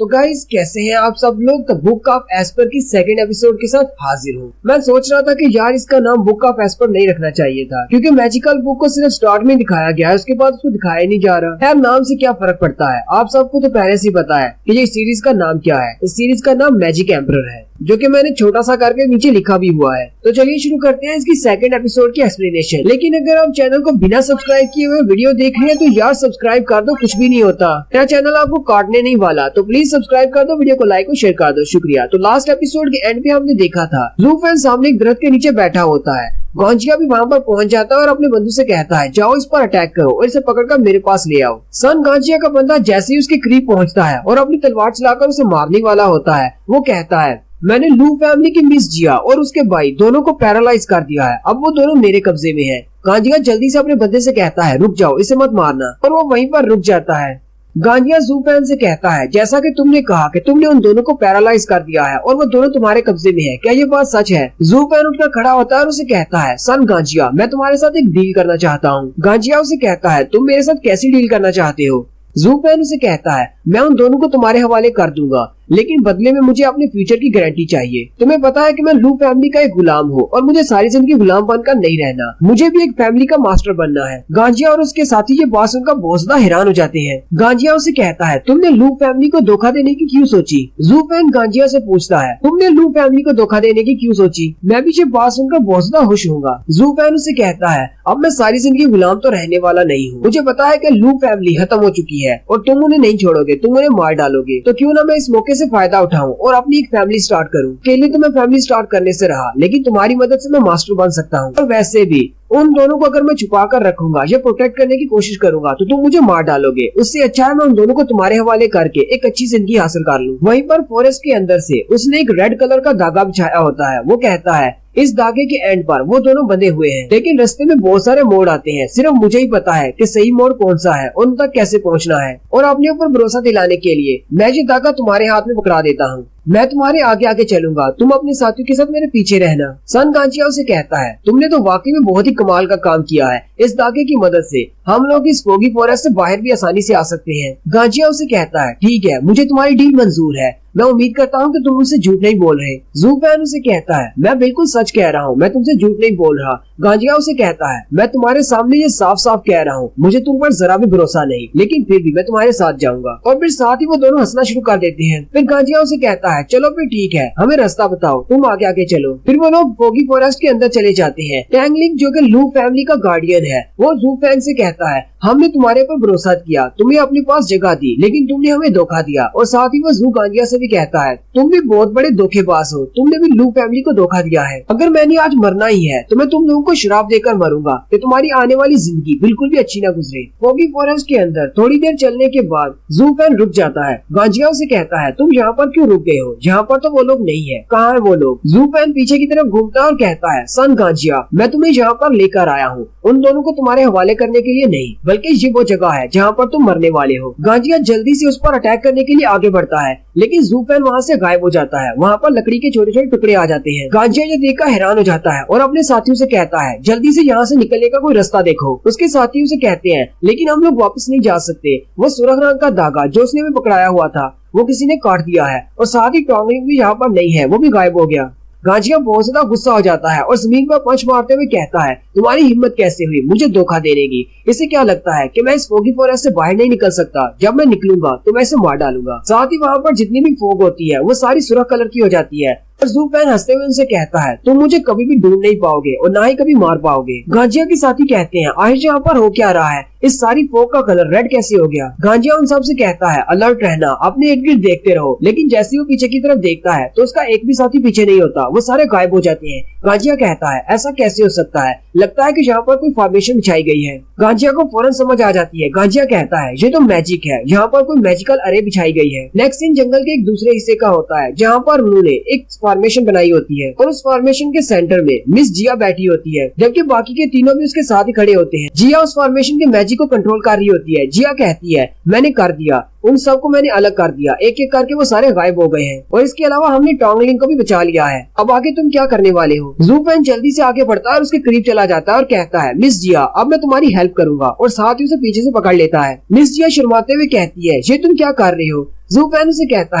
तो गाइज कैसे हैं आप सब लोग? तो बुक ऑफ एस्पर की सेकंड एपिसोड के साथ हाजिर हूँ। मैं सोच रहा था कि यार इसका नाम बुक ऑफ एस्पर नहीं रखना चाहिए था क्योंकि मैजिकल बुक को सिर्फ स्टार्ट में दिखाया गया है, उसके बाद उसको दिखाया नहीं जा रहा। यार नाम से क्या फर्क पड़ता है, आप सबको तो पहले से पता है कि ये सीरीज का नाम क्या है। इस सीरीज का नाम मैजिक एम्परर है, जो कि मैंने छोटा सा करके नीचे लिखा भी हुआ है। तो चलिए शुरू करते हैं इसकी सेकंड एपिसोड की एक्सप्लेनेशन। लेकिन अगर आप चैनल को बिना सब्सक्राइब किए हुए वीडियो देख रहे हैं तो यार सब्सक्राइब कर दो, कुछ भी नहीं होता, मेरा चैनल आपको काटने नहीं वाला। तो प्लीज सब्सक्राइब कर दो, वीडियो को लाइक और शेयर कर दो। शुक्रिया। तो लास्ट एपिसोड के एंड पे हमने देखा था जू फैन सामने एक दरख्त के नीचे बैठा होता है। गांजिया भी वहाँ पर पहुँच जाता है और अपने बंधु से कहता है, जाओ इस पर अटैक करो और इसे पकड़कर मेरे पास ले आओ। सन गांजिया का बंदा जैसे ही उसके करीब पहुँचता है और अपनी तलवार चलाकर उसे मारने वाला होता है, वो कहता है, मैंने लू फैमिली की मिस जिया और उसके भाई दोनों को पैरालाइज कर दिया है, अब वो दोनों मेरे कब्जे में है। गांजिया जल्दी से अपने बंदे से कहता है, रुक जाओ, इसे मत मारना, और वो वहीं पर रुक जाता है। गांजिया जू फैन से कहता है, जैसा कि तुमने कहा कि तुमने उन दोनों को पैरालाइज कर दिया है और वो दोनों तुम्हारे कब्जे में है, क्या ये बात सच है? जू फैन उठकर खड़ा होता है और उसे कहता है, सन गांजिया, मैं तुम्हारे साथ एक डील करना चाहता हूँ। गांजिया उसे कहता है, तुम मेरे साथ कैसी डील करना चाहते हो? जू फैन उसे कहता है, मैं उन दोनों को तुम्हारे हवाले कर दूंगा, लेकिन बदले में मुझे अपने फ्यूचर की गारंटी चाहिए। तुम्हें पता है कि मैं लू फैमिली का एक गुलाम हूँ और मुझे सारी जिंदगी गुलाम बनकर नहीं रहना, मुझे भी एक फैमिली का मास्टर बनना है। गांजिया और उसके साथी ये बात सुनकर बहुत ज्यादा हैरान हो जाते हैं। गांजिया उसे कहता है, तुमने लू फैमिली को धोखा देने की क्यों सोची? जू फैन गांजिया से पूछता है, तुमने लू फैमिली को धोखा देने की क्यों सोची? मैं भी ये बात सुनकर बहुत ज्यादा खुश हूँगा। जू फैन उसे कहता है, अब मैं सारी जिंदगी गुलाम तो रहने वाला नहीं हूँ। मुझे पता है कि लू फैमिली खत्म हो चुकी है और तुम उन्हें नहीं छोड़ोगे, तुम उन्हें मार डालोगे, तो क्यों ना मैं इस मौके से फायदा उठाऊं और अपनी एक फैमिली स्टार्ट करूं। अकेले तो मैं फैमिली स्टार्ट करने से रहा, लेकिन तुम्हारी मदद से मैं मास्टर बन सकता हूं। और वैसे भी उन दोनों को अगर मैं छुपा कर रखूंगा या प्रोटेक्ट करने की कोशिश करूंगा तो तुम मुझे मार डालोगे। उससे अच्छा है मैं उन दोनों को तुम्हारे हवाले करके एक अच्छी जिंदगी हासिल कर लूं। वहीं पर फॉरेस्ट के अंदर से उसने एक रेड कलर का धागा बिछाया होता है। वो कहता है, इस धागे के एंड पर वो दोनों बंधे हुए हैं, लेकिन रास्ते में बहुत सारे मोड़ आते हैं। सिर्फ मुझे ही पता है कि सही मोड़ कौन सा है, उन तक कैसे पहुंचना है। और अपने ऊपर भरोसा दिलाने के लिए मैं ये धागा तुम्हारे हाथ में पकड़ा देता हूँ। मैं तुम्हारे आगे आगे चलूंगा, तुम अपने साथियों के साथ मेरे पीछे रहना। सन गांजिया उसे कहता है, तुमने तो वाकई में बहुत ही कमाल का काम किया है। इस धागे की मदद से हम लोग इस फोगी फॉरेस्ट से बाहर भी आसानी से आ सकते हैं। गांजिया उसे कहता है, ठीक है, मुझे तुम्हारी डील मंजूर है। मैं उम्मीद करता हूँ कि तुम मुझसे झूठ नहीं बोल रहे। जू फैन उसे कहता है, मैं बिल्कुल सच कह रहा हूँ, मैं तुमसे झूठ नहीं बोल रहा। गांजिया उसे कहता है, मैं तुम्हारे सामने ये साफ साफ कह रहा हूँ, मुझे तुम पर जरा भी भरोसा नहीं, लेकिन फिर भी मैं तुम्हारे साथ जाऊंगा। और फिर साथ ही वो दोनों हंसना शुरू कर देते हैं। फिर गांजिया उसे कहता है, चलो फिर ठीक है, हमें रास्ता बताओ, तुम आगे आगे चलो। फिर वो लोग फोगी फॉरेस्ट के अंदर चले जाते हैं। टैंगलिंग जो कि लू फैमिली का गार्डियन है, वो जू फैन से कहता है, हमने तुम्हारे पर भरोसा किया, तुम्हें अपने पास जगह दी, लेकिन तुमने हमें धोखा दिया। और साथ ही वो जू गांजिया से भी कहता है, तुम भी बहुत बड़े धोखेबाज हो, तुमने भी लू फैमिली को धोखा दिया है। अगर मैंने आज मरना ही है तो मैं तुम लोगों को शराब देकर मरूंगा कि तुम्हारी आने वाली जिंदगी बिल्कुल भी अच्छी ना गुजरे। फोगी फॉरेस्ट के अंदर थोड़ी देर चलने के बाद जू फैन रुक जाता है। गांजिया उसे कहता है, तुम यहाँ पर क्यों रुक गए हो? यहाँ पर तो वो लोग नहीं है, कहाँ है वो लोग? जू फैन पीछे की तरफ घूमता है और कहता है, सन गांजिया, मैं तुम्हें यहाँ पर लेकर आया हूँ, उन दोनों को तुम्हारे हवाले करने के लिए नहीं, बल्कि ये वो जगह है जहाँ पर तुम मरने वाले हो। गांजिया जल्दी से उस पर अटैक करने के लिए आगे बढ़ता है, लेकिन जू फैन वहाँ से गायब हो जाता है। वहाँ पर लकड़ी के छोटे छोटे टुकड़े आ जाते हैं। गांजिया ये देखकर हैरान हो जाता है और अपने साथियों से कहता है, जल्दी से यहाँ से निकलने का कोई रास्ता देखो। उसके साथियों से कहते हैं, लेकिन हम लोग वापस नहीं जा सकते, वो सुरख रंग का धागा जो उसने भी पकड़ाया हुआ था वो किसी ने काट दिया है, और साथ ही टॉन्गलिंग भी यहाँ पर नहीं है, वो भी गायब हो गया। गांजिया बहुत ज्यादा गुस्सा हो जाता है और जमीन पर पंच मारते हुए कहता है, तुम्हारी हिम्मत कैसे हुई मुझे धोखा देने की? इसे क्या लगता है कि मैं इस फोगी फॉरेस्ट से बाहर नहीं निकल सकता? जब मैं निकलूंगा तो मैं इसे मार डालूंगा। साथ ही वहाँ पर जितनी भी फोग होती है वो सारी सुरख कलर की हो जाती है। और जू फैन हंसते हुए उनसे कहता है, तुम मुझे कभी भी ढूंढ नहीं पाओगे और ना ही कभी मार पाओगे। गांजिया के साथी कहते हैं, आखिर यहाँ पर हो क्या रहा है? इस सारी फोग का कलर रेड कैसे हो गया? गांजिया उन सब से कहता है, अलर्ट रहना, अपने इर्द गिर्द देखते रहो। लेकिन जैसे वो पीछे की तरफ देखता है तो उसका एक भी साथी पीछे नहीं होता, वो सारे गायब हो जाते हैं। गांजिया कहता है, ऐसा कैसे हो सकता है? लगता है कि यहाँ पर कोई फॉर्मेशन बिछाई गई है। गांजिया को फौरन समझ आ जाती है। गांजिया कहता है, ये तो मैजिक है, यहाँ पर कोई मैजिकल अरे बिछाई गई है। नेक्स्ट सीन जंगल के एक दूसरे हिस्से का होता है, जहाँ पर उन्होंने एक फॉर्मेशन बनाई होती है और उस फॉर्मेशन के सेंटर में मिस जिया बैठी होती है, जबकि बाकी के तीनों भी उसके साथ ही खड़े होते हैं। जिया उस फॉर्मेशन के मैजिक को कंट्रोल कर रही होती है। जिया कहती है, मैंने कर दिया, उन सबको मैंने अलग कर दिया, एक एक करके वो सारे गायब हो गए हैं, और इसके अलावा हमने टॉन्गलिंग को भी बचा लिया है। अब आगे तुम क्या करने वाले हो? जू फैन जल्दी से आगे बढ़ता है और उसके करीब चला जाता है और कहता है, मिस जिया, अब मैं तुम्हारी हेल्प करूंगा, और साथ ही उसे पीछे से पकड़ लेता है। मिस जिया शर्माते हुए कहती है, ये तुम क्या कर रही हो? जू फैन उसे कहता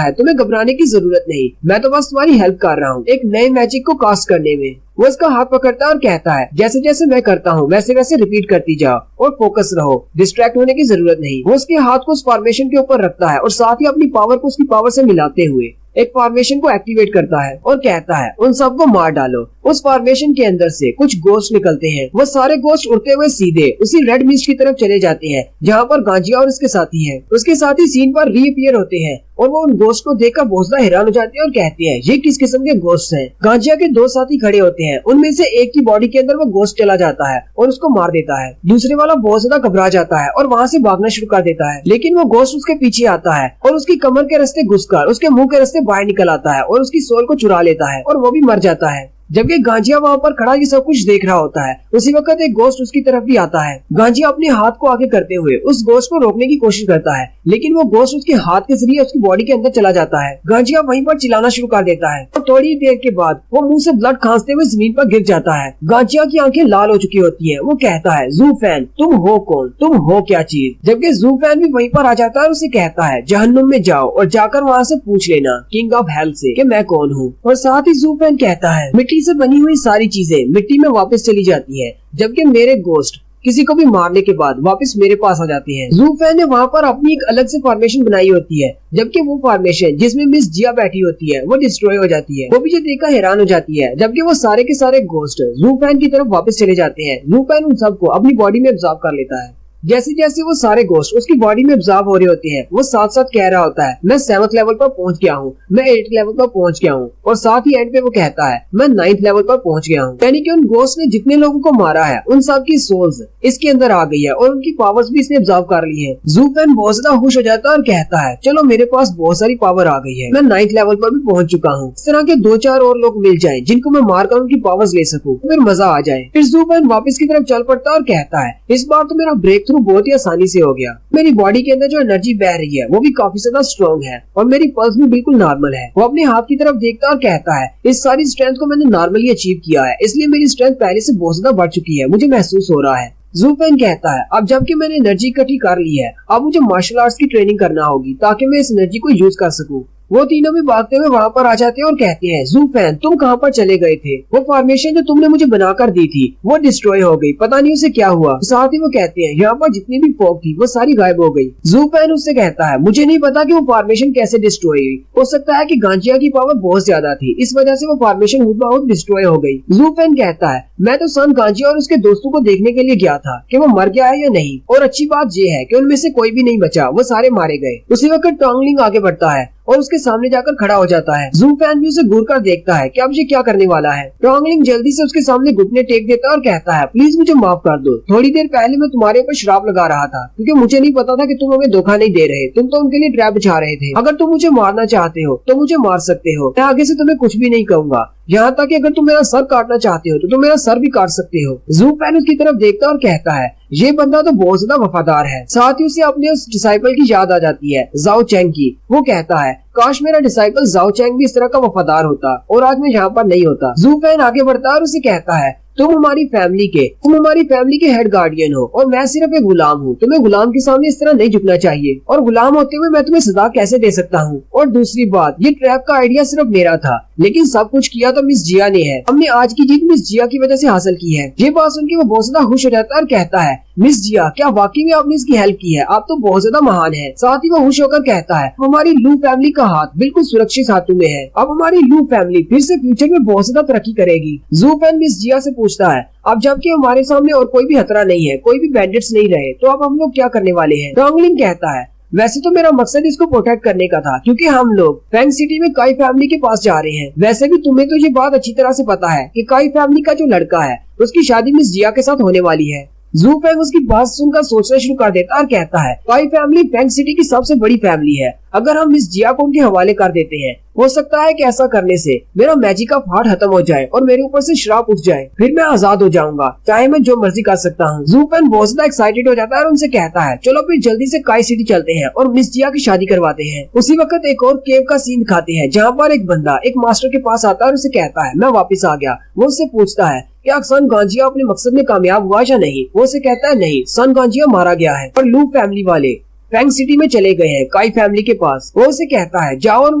है, तुम्हें घबराने की जरूरत नहीं, मैं तो बस तुम्हारी हेल्प कर रहा हूँ एक नए मैजिक को कास्ट करने में। वो उसका हाथ पकड़ता है और कहता है, जैसे जैसे मैं करता हूँ वैसे वैसे रिपीट करती जाओ और फोकस रहो, डिस्ट्रैक्ट होने की जरूरत नहीं। वो उसके हाथ को उस फॉर्मेशन के ऊपर रखता है और साथ ही अपनी पावर को उसकी पावर से मिलाते हुए एक फॉर्मेशन को एक्टिवेट करता है और कहता है, उन सबको मार डालो। उस फॉर्मेशन के अंदर से कुछ गोश्त निकलते हैं। वो सारे गोश्त उड़ते हुए सीधे उसी रेड मिस्ट की तरफ चले जाते हैं जहाँ पर गांजिया और उसके साथी हैं। उसके साथी सीन पर रीअपीयर होते हैं और वो उन गोश्त को देखकर बहुत ज्यादा हैरान हो जाते हैं और कहते हैं, ये किस किस्म के गोश्त हैं? गांजिया के दो साथी खड़े होते हैं, उनमें से एक की बॉडी के अंदर वो गोश्त चला जाता है और उसको मार देता है। दूसरे वाला बहुत ज्यादा घबरा जाता है और वहाँ से भागना शुरू कर देता है, लेकिन वो गोश्त उसके पीछे आता है और उसकी कमर के रास्ते घुसकर उसके मुंह के रास्ते बाहर निकल आता है और उसकी सोल को चुरा लेता है और वो भी मर जाता है। जबकि गांजिया वहाँ पर खड़ा ये सब कुछ देख रहा होता है। उसी वक्त एक गोश्त उसकी तरफ भी आता है। गांजिया अपने हाथ को आगे करते हुए उस गोश्त को रोकने की कोशिश करता है, लेकिन वो गोश्त उसके हाथ के जरिए उसकी बॉडी के अंदर चला जाता है। गांजिया वहीं पर चिल्लाना शुरू कर देता है और थोड़ी देर के बाद वो मुंह से ब्लड खांसते हुए जमीन पर गिर जाता है। गांजिया की आंखें लाल हो चुकी होती है। वो कहता है, ज़ू फैन तुम हो कौन, तुम हो क्या चीज। जबकि ज़ू फैन भी वहीं पर आ जाता है और उसे कहता है, जहन्नुम में जाओ और जाकर वहाँ से पूछ लेना किंग ऑफ हेल से कि मैं कौन हूँ। और साथ ही ज़ू फैन कहता है, मिट्टी से बनी हुई सारी चीजें मिट्टी में वापस चली जाती है, जबकि मेरे गोश्त किसी को भी मारने के बाद वापस मेरे पास आ जाते हैं। ज़ू फैन ने वहाँ पर अपनी एक अलग से फॉर्मेशन बनाई होती है, जबकि वो फॉर्मेशन जिसमें मिस जिया बैठी होती है वो डिस्ट्रॉय हो जाती है। वो भी ये देखकर हैरान हो जाती है, जबकि वो सारे के सारे गोश्त ज़ू फैन की तरफ वापस चले जाते हैं। ज़ू फैन उन सबको अपनी बॉडी में एब्जॉर्ब कर लेता है। जैसे जैसे वो सारे गोश्त उसकी बॉडी में एब्जॉर्ब हो रहे होते हैं, वो साथ साथ कह रहा होता है, मैं 7th लेवल पर पहुंच गया हूँ, मैं 8th लेवल पर पहुंच गया हूँ। और साथ ही एंड पे वो कहता है, मैं 9th लेवल पर पहुंच गया हूँ। यानी कि उन गोश्त ने जितने लोगों को मारा है उन सब की सोल्स इसके अंदर आ गई है और उनकी पावर्स भी इसने एब्जॉर्ब कर ली है। ज़ू फैन बहुत ज्यादा खुश हो जाता है और कहता है, चलो मेरे पास बहुत सारी पावर आ गई है, मैं 9th लेवल पर भी पहुंच चुका हूँ। इस तरह के 2-4 और लोग मिल जाए जिनको मैं मारकर उनकी पावर्स ले सकूँ, फिर मजा आ जाए। फिर ज़ू फैन वापस की तरफ चल पड़ता है और कहता है, इस बार तो मेरा ब्रेक थ्रू बहुत ही आसानी से हो गया। मेरी बॉडी के अंदर जो एनर्जी बह रही है वो भी काफी ज्यादा स्ट्रॉन्ग है और मेरी पल्स भी बिल्कुल नॉर्मल है। वो अपने हाथ की तरफ देखता है और कहता है, इस सारी स्ट्रेंथ को मैंने नॉर्मली अचीव किया है, इसलिए मेरी स्ट्रेंथ पहले से बहुत ज्यादा बढ़ चुकी है, मुझे महसूस हो रहा है। ज़ू फैन कहता है, अब जबकि मैंने एनर्जी इकट्ठी कर ली है, अब मुझे मार्शल आर्ट्स की ट्रेनिंग करना होगी ताकि मैं इस एनर्जी को यूज कर सकूं। वो तीनों भी भागते हुए वहाँ पर आ जाते हैं और कहते हैं, ज़ू फैन तुम कहाँ पर चले गए थे, वो फॉर्मेशन जो तुमने मुझे बनाकर दी थी वो डिस्ट्रॉय हो गई, पता नहीं उसे क्या हुआ। साथ ही वो कहते हैं, यहाँ पर जितनी भी फॉग थी वो सारी गायब हो गई। ज़ू फैन उससे कहता है, मुझे नहीं पता कि वो फॉर्मेशन कैसे डिस्ट्रॉय हुई, हो सकता है कि गांजिया की पावर बहुत ज्यादा थी, इस वजह से वो फॉर्मेशन खुद डिस्ट्रॉय हो गई। ज़ू फैन कहता है, मैं तो सन गांजिया और उसके दोस्तों को देखने के लिए गया था कि वो मर गया है या नहीं, और अच्छी बात ये है कि उनमें से कोई भी नहीं बचा, वो सारे मारे गए। उसी वक्त टोंगलिंग आगे बढ़ता है और उसके सामने जाकर खड़ा हो जाता है। ज़ू फैन भी उसे घूर कर देखता है कि अब ये क्या करने वाला है। टोंगलिंग जल्दी से उसके सामने घुटने टेक देता है और कहता है, प्लीज मुझे माफ कर दो, थोड़ी देर पहले मैं तुम्हारे ऊपर श्राप लगा रहा था क्योंकि मुझे नहीं पता था कि तुम हमें धोखा नहीं दे रहे, तुम तो उनके लिए ट्रैप बिछा रहे थे। अगर तुम मुझे मारना चाहते हो तो मुझे मार सकते हो, मैं आगे से तुम्हें कुछ भी नहीं कहूंगा, यहाँ तक कि अगर तुम मेरा सर काटना चाहते हो तो तुम मेरा सर भी काट सकते हो। ज़ू फैन उसकी तरफ देखता और कहता है, ये बंदा तो बहुत ज्यादा वफादार है। साथ ही उसे अपने उस डिसाइपल की याद आ जाती है, जाओ चैंग की। वो कहता है, काश मेरा डिसाइपल जाओ चैंग भी इस तरह का वफादार होता और आज मैं यहाँ पर नहीं होता। ज़ू फैन आगे बढ़ता है और उसे कहता है, तुम हमारी फैमिली के हेड गार्डियन हो और मैं सिर्फ एक गुलाम हूँ, तुम्हें गुलाम के सामने इस तरह नहीं झुकना चाहिए, और गुलाम होते हुए मैं तुम्हें सजा कैसे दे सकता हूँ। और दूसरी बात, ये ट्रैप का आइडिया सिर्फ मेरा था, लेकिन सब कुछ किया तो मिस जिया ने है, हमने आज की जीत मिस जिया की वजह से हासिल की है। ये बात सुन के वो बहुत ज्यादा खुश हो जाता है और कहता है, मिस जिया क्या वाकई में आपने इसकी हेल्प की है, आप तो बहुत ज्यादा महान है। साथ ही वो खुश होकर कहता है, हमारी लू फैमिली का हाथ बिल्कुल सुरक्षित हाथों में है, अब हमारी लू फैमिली फिर से फ्यूचर में बहुत ज्यादा तरक्की करेगी। ज़ू फैन मिस जिया से पूछता है, अब जबकि हमारे सामने और कोई भी खतरा नहीं है, कोई भी बैंडिट्स नहीं रहे, तो अब हम लोग क्या करने वाले हैं। टोंगलिंग कहता है, वैसे तो मेरा मकसद इसको प्रोटेक्ट करने का था, क्योंकि हम लोग फैंग सिटी में काई फैमिली के पास जा रहे हैं। वैसे भी तुम्हें तो ये बात अच्छी तरह से पता है कि काई फैमिली का जो लड़का है उसकी शादी मिस जिया के साथ होने वाली है। ज़ू फैंग उसकी बात सुनकर सोचना शुरू कर देता और कहता है, काई फैमिली फैंग सिटी की सबसे बड़ी फैमिली है, अगर हम मिस जिया को उनके हवाले कर देते हैं, हो सकता है कि ऐसा करने से मेरा मैजिक का फाट खत्म हो जाए और मेरे ऊपर से श्राप उठ जाए, फिर मैं आजाद हो जाऊंगा, चाहे मैं जो मर्जी कर सकता हूँ। ज़ू फैन बहुत ज्यादा एक्साइटेड हो जाता है और उनसे कहता है, चलो फिर जल्दी से काई सिटी चलते हैं और मिस जिया की शादी करवाते हैं। उसी वक्त एक और केव का सीन दिखाते हैं, जहाँ पर एक बंदा एक मास्टर के पास आता है और उसे कहता है, मैं वापिस आ गया। वो उससे पूछता है, क्या सन गांजिया अपने मकसद में कामयाब हुआ या नहीं। वो उसे कहता है, नहीं, सन गांजिया मारा गया है और लू फैमिली वाले फैंग सिटी में चले गए हैं काई फैमिली के पास। वो उसे कहता है, जाओ और उन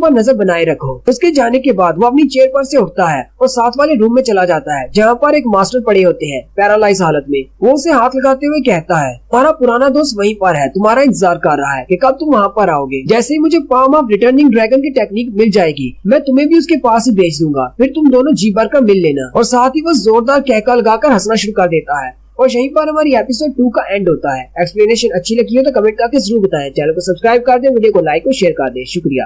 पर नजर बनाए रखो। उसके जाने के बाद वो अपनी चेयर पर से उठता है और साथ वाले रूम में चला जाता है, जहाँ पर एक मास्टर पड़े होते हैं पैरालाइज हालत में। वो उसे हाथ लगाते हुए कहता है, तुम्हारा पुराना दोस्त वहीं पर है, तुम्हारा इंतजार कर रहा है कि कब तुम वहाँ पर आओगे। जैसे ही मुझे पाम ऑफ रिटर्निंग ड्रैगन की टेक्निक मिल जाएगी, मैं तुम्हें भी उसके पास ही भेज दूंगा, फिर तुम दोनों जी भर कर मिल लेना। और साथ ही वो जोरदार कहका लगाकर हंसना शुरू कर देता है। और यहीं पर हमारी एपिसोड 2 का एंड होता है। एक्सप्लेनेशन अच्छी लगी हो तो कमेंट करके जरूर बताएं। चैनल को सब्सक्राइब कर दें, वीडियो को लाइक और शेयर कर दें। शुक्रिया।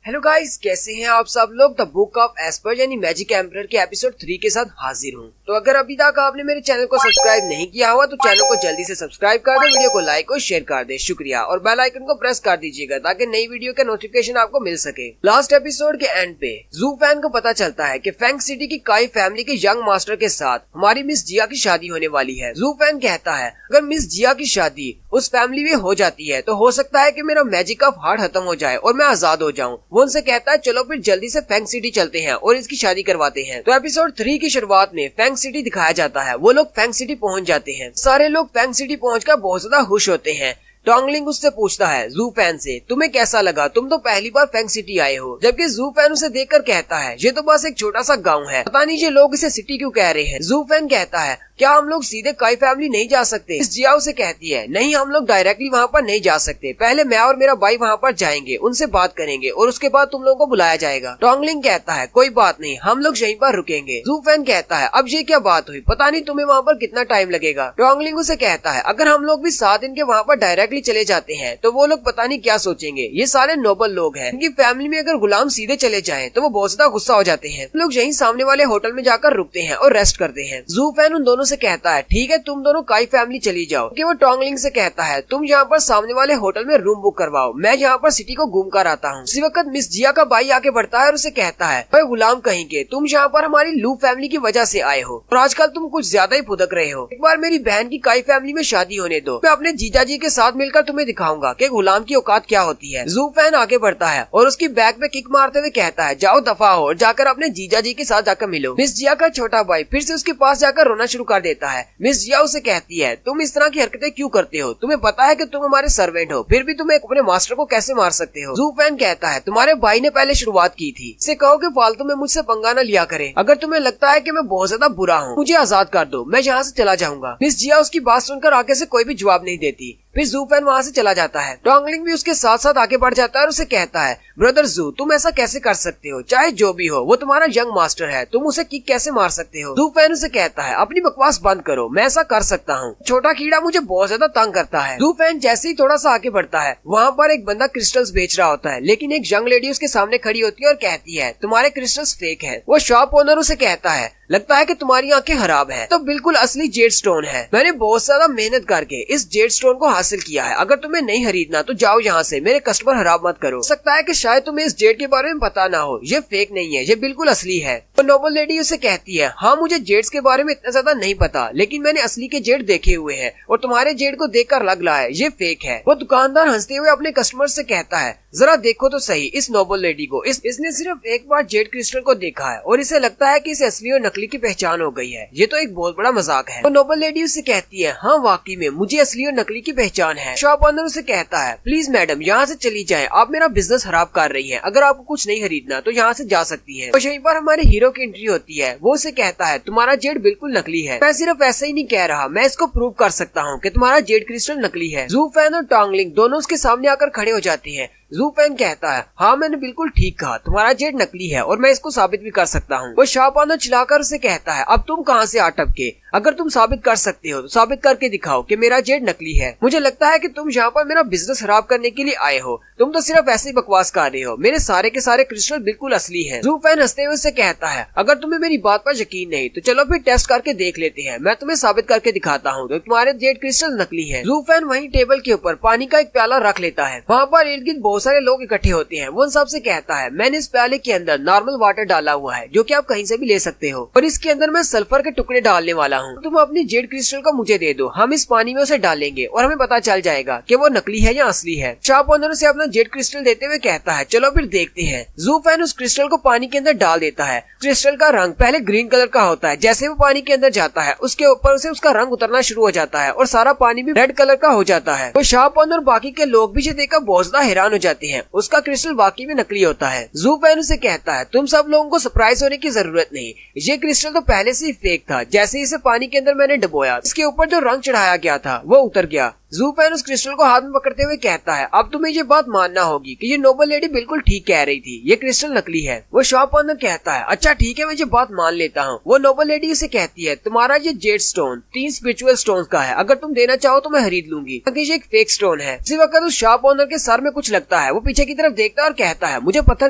हेलो गाइस, कैसे हैं आप सब लोग। द बुक ऑफ एस्पर यानी मैजिक एम्परर के एपिसोड 3 के साथ हाजिर हूँ। तो अगर अभी तक आपने मेरे चैनल को सब्सक्राइब नहीं किया हुआ तो चैनल को जल्दी से सब्सक्राइब कर दे, वीडियो को लाइक और शेयर कर दे, शुक्रिया। और बेल आइकन को प्रेस कर दीजिएगा ताकि नई वीडियो के नोटिफिकेशन आपको मिल सके। लास्ट एपिसोड के एंड पे जू फैन को पता चलता है कि फैंग सिटी की काई फैमिली के यंग मास्टर के साथ हमारी मिस जिया की शादी होने वाली है। जू फैन कहता है अगर मिस जिया की शादी उस फैमिली में हो जाती है तो हो सकता है कि मेरा मैजिक ऑफ हार्ट खत्म हो जाए और मैं आजाद हो जाऊं। वो उनसे कहता है चलो फिर जल्दी से फैंग सिटी चलते हैं और इसकी शादी करवाते हैं। तो एपिसोड 3 की शुरुआत में फैंग सिटी दिखाया जाता है। वो लोग फैंग सिटी पहुंच जाते हैं। सारे लोग फैंग सिटी पहुंचकर बहुत ज्यादा खुश होते हैं। टोंगलिंग उससे पूछता है जू फैन से, तुम्हें कैसा लगा, तुम तो पहली बार फैंग सिटी आए हो। जबकि जू फैन उसे देखकर कहता है ये तो बस एक छोटा सा गांव है, पता नहीं ये लोग इसे सिटी क्यों कह रहे हैं। जू फैन कहता है क्या हम लोग सीधे काई फैमिली नहीं जा सकते। इस जिया उसे कहती है नहीं, हम लोग डायरेक्टली वहाँ पर नहीं जा सकते, पहले मैं और मेरा भाई वहाँ पर जाएंगे, उनसे बात करेंगे और उसके बाद तुम लोगों को बुलाया जाएगा। टोंगलिंग कहता है कोई बात नहीं, हम लोग यहीं पर रुकेंगे। जू फैन कहता है अब ये क्या बात हुई, पता नहीं तुम्हें वहाँ पर कितना टाइम लगेगा। टोंगलिंग उसे कहता है अगर हम लोग भी 7 दिन के वहाँ पर डायरेक्टली चले जाते हैं तो वो लोग पता नहीं क्या सोचेंगे। ये सारे नोबल लोग हैं, इनकी फैमिली में अगर गुलाम सीधे चले जाएं तो वो बहुत ज्यादा गुस्सा हो जाते हैं। लोग यहीं सामने वाले होटल में जाकर रुकते हैं और रेस्ट करते हैं। जू फैन उन दोनों से कहता है ठीक है तुम दोनों काई फैमिली चली जाओ। कि वो टोंगलिंग से कहता है तुम यहाँ पर सामने वाले होटल में रूम बुक करवाओ, मैं यहाँ पर सिटी को घूम कर आता हूँ। इसी वक्त मिस जिया का भाई आके बढ़ता है और उसे कहता है भाई गुलाम कहीं के, तुम यहाँ पर हमारी लू फैमिली की वजह से आए हो और आजकल तुम कुछ ज्यादा ही फुदक रहे हो। एक बार मेरी बहन की काई फैमिली में शादी होने दो, मैं अपने जीजा जी के साथ मिलकर तुम्हें दिखाऊंगा कि गुलाम की औकात क्या होती है। जू फैन आगे बढ़ता है और उसकी बैक में किक मारते हुए कहता है जाओ दफा हो और जाकर अपने जीजा जी के साथ जाकर मिलो। मिस जिया का छोटा भाई फिर से उसके पास जाकर रोना शुरू कर देता है। मिस जिया उसे कहती है तुम इस तरह की हरकतें क्यों करते हो, तुम्हें पता है कि तुम हमारे सर्वेंट हो, फिर भी तुम अपने मास्टर को कैसे मार सकते हो। जू फैन कहता है तुम्हारे भाई ने पहले शुरुआत की थी, इसे कहो कि फालतू में मुझसे पंगा न लिया करे। अगर तुम्हें लगता है कि मैं बहुत ज्यादा बुरा हूँ मुझे आजाद कर दो, मैं यहाँ से चला जाऊंगा। मिस जिया उसकी बात सुनकर आगे से कोई भी जवाब नहीं देती। फिर जू फैन वहाँ से चला जाता है। टोंगलिंग भी उसके साथ साथ आगे बढ़ जाता है और उसे कहता है ब्रदर जू तुम ऐसा कैसे कर सकते हो, चाहे जो भी हो वो तुम्हारा यंग मास्टर है, तुम उसे किक कैसे मार सकते हो। जू फैन उसे कहता है अपनी बकवास बंद करो, मैं ऐसा कर सकता हूँ, छोटा कीड़ा मुझे बहुत ज्यादा तंग करता है। जू फैन जैसे ही थोड़ा सा आगे बढ़ता है वहाँ पर एक बंदा क्रिस्टल्स बेच रहा होता है, लेकिन एक यंग लेडी उसके सामने खड़ी होती है और कहती है तुम्हारे क्रिस्टल्स फेक है। वो शॉप ओनर उसे कहता है लगता है कि तुम्हारी आंखें खराब हैं, तो बिल्कुल असली जेड स्टोन है, मैंने बहुत ज्यादा मेहनत करके इस जेड स्टोन को हासिल किया है, अगर तुम्हें नहीं खरीदना तो जाओ यहाँ से, मेरे कस्टमर खराब मत करो। सकता है कि शायद तुम्हें इस जेड के बारे में पता ना हो, ये फेक नहीं है, ये बिल्कुल असली है। तो नोबल लेडी उसे कहती है हाँ मुझे जेड्स के बारे में इतना ज्यादा नहीं पता, लेकिन मैंने असली के जेड देखे हुए हैं और तुम्हारे जेड को देखकर लग रहा है ये फेक है। वो दुकानदार हंसते हुए अपने कस्टमर से कहता है जरा देखो तो सही इस नोबल लेडी को, इसने सिर्फ एक बार जेड क्रिस्टल को देखा है और इसे लगता है कि इसे असली और नकली की पहचान हो गई है, ये तो एक बहुत बड़ा मजाक है। तो नोबल लेडी उसे कहती है हाँ वाकई में मुझे असली और नकली की पहचान है। शॉप ओनर उसे कहता है प्लीज मैडम यहाँ से चली जाए, आप मेरा बिजनेस खराब कर रही है, अगर आपको कुछ नहीं खरीदना तो यहाँ से जा सकती है। तो यहीं पर हमारे हीरो की एंट्री होती है। वो उसे कहता है तुम्हारा जेड बिल्कुल नकली है, मैं सिर्फ ऐसे ही नहीं कह रहा, मैं इसको प्रूव कर सकता हूँ कि तुम्हारा जेड क्रिस्टल नकली है। जू फैन और टोंगलिंग दोनों उसके सामने आकर खड़े हो जाते हैं। जू फैन कहता है हाँ मैंने बिल्कुल ठीक कहा, तुम्हारा जेड नकली है और मैं इसको साबित भी कर सकता हूँ। वो शॉप ओनर चिल्लाकर उसे कहता है अब तुम कहाँ से आ टपके, अगर तुम साबित कर सकते हो तो साबित करके दिखाओ कि मेरा जेड नकली है। मुझे लगता है कि तुम यहाँ पर मेरा बिजनेस खराब करने के लिए आए हो, तुम तो सिर्फ ऐसे ही बकवास कर रहे हो, मेरे सारे के सारे क्रिस्टल बिल्कुल असली है। जू फैन हंसते हुए उससे कहता है अगर तुम्हें मेरी बात पर यकीन नहीं तो चलो फिर टेस्ट करके देख लेते हैं, मैं तुम्हें साबित करके दिखाता हूँ तो तुम्हारे जेड क्रिस्टल नकली है। जू फैन वहीं टेबल के ऊपर पानी का एक प्याला रख लेता है। वहाँ पर इर्द गिर्द बहुत सारे लोग इकट्ठे होते हैं। वो उन सबसे कहता है मैंने इस प्याले के अंदर नॉर्मल वाटर डाला हुआ है जो कि आप कहीं से भी ले सकते हो और इसके अंदर मैं सल्फर के टुकड़े डालने वाला हूँ, तुम अपनी जेड क्रिस्टल को मुझे दे दो, हम इस पानी में उसे डालेंगे और हमें पता चल जाएगा कि वो नकली है या असली है। शॉप ओनर से अपना जेड क्रिस्टल देते हुए कहता है चलो फिर देखते हैं। जू फैन उस क्रिस्टल को पानी के अंदर डाल देता है। क्रिस्टल का रंग पहले ग्रीन कलर का होता है, जैसे वो पानी के अंदर जाता है उसके ऊपर से उसका रंग उतरना शुरू हो जाता है और सारा पानी भी रेड कलर का हो जाता है। तो शॉप ओनर बाकी के लोग भी देखकर बहुत ज्यादा हैरान हो जाते हैं, उसका क्रिस्टल वाकई में नकली होता है। जू फैन उसे कहता है तुम सब लोगों को सरप्राइज होने की जरूरत नहीं, ये क्रिस्टल तो पहले से ही फेक था, जैसे इसे पानी के अंदर मैंने डुबोया इसके ऊपर जो रंग चढ़ाया गया था वो उतर गया। ज़ूफेन उस क्रिस्टल को हाथ में पकड़ते हुए कहता है, अब तुम्हें ये बात मानना होगी कि ये नोबल लेडी बिल्कुल ठीक कह रही थी, ये क्रिस्टल नकली है। वो शॉप ओनर कहता है, अच्छा ठीक है, मैं ये बात मान लेता हूँ। वो नोबल लेडी उसे कहती है, तुम्हारा ये जेड स्टोन 3 स्पिरिचुअल स्टोन का है, अगर तुम देना चाहो तो मैं खरीद लूंगी, क्योंकि ये एक फेक स्टोन है। इसी वक्त उस शॉप ओनर के सर में कुछ लगता है। वो पीछे की तरफ देखता है और कहता है, मुझे पत्थर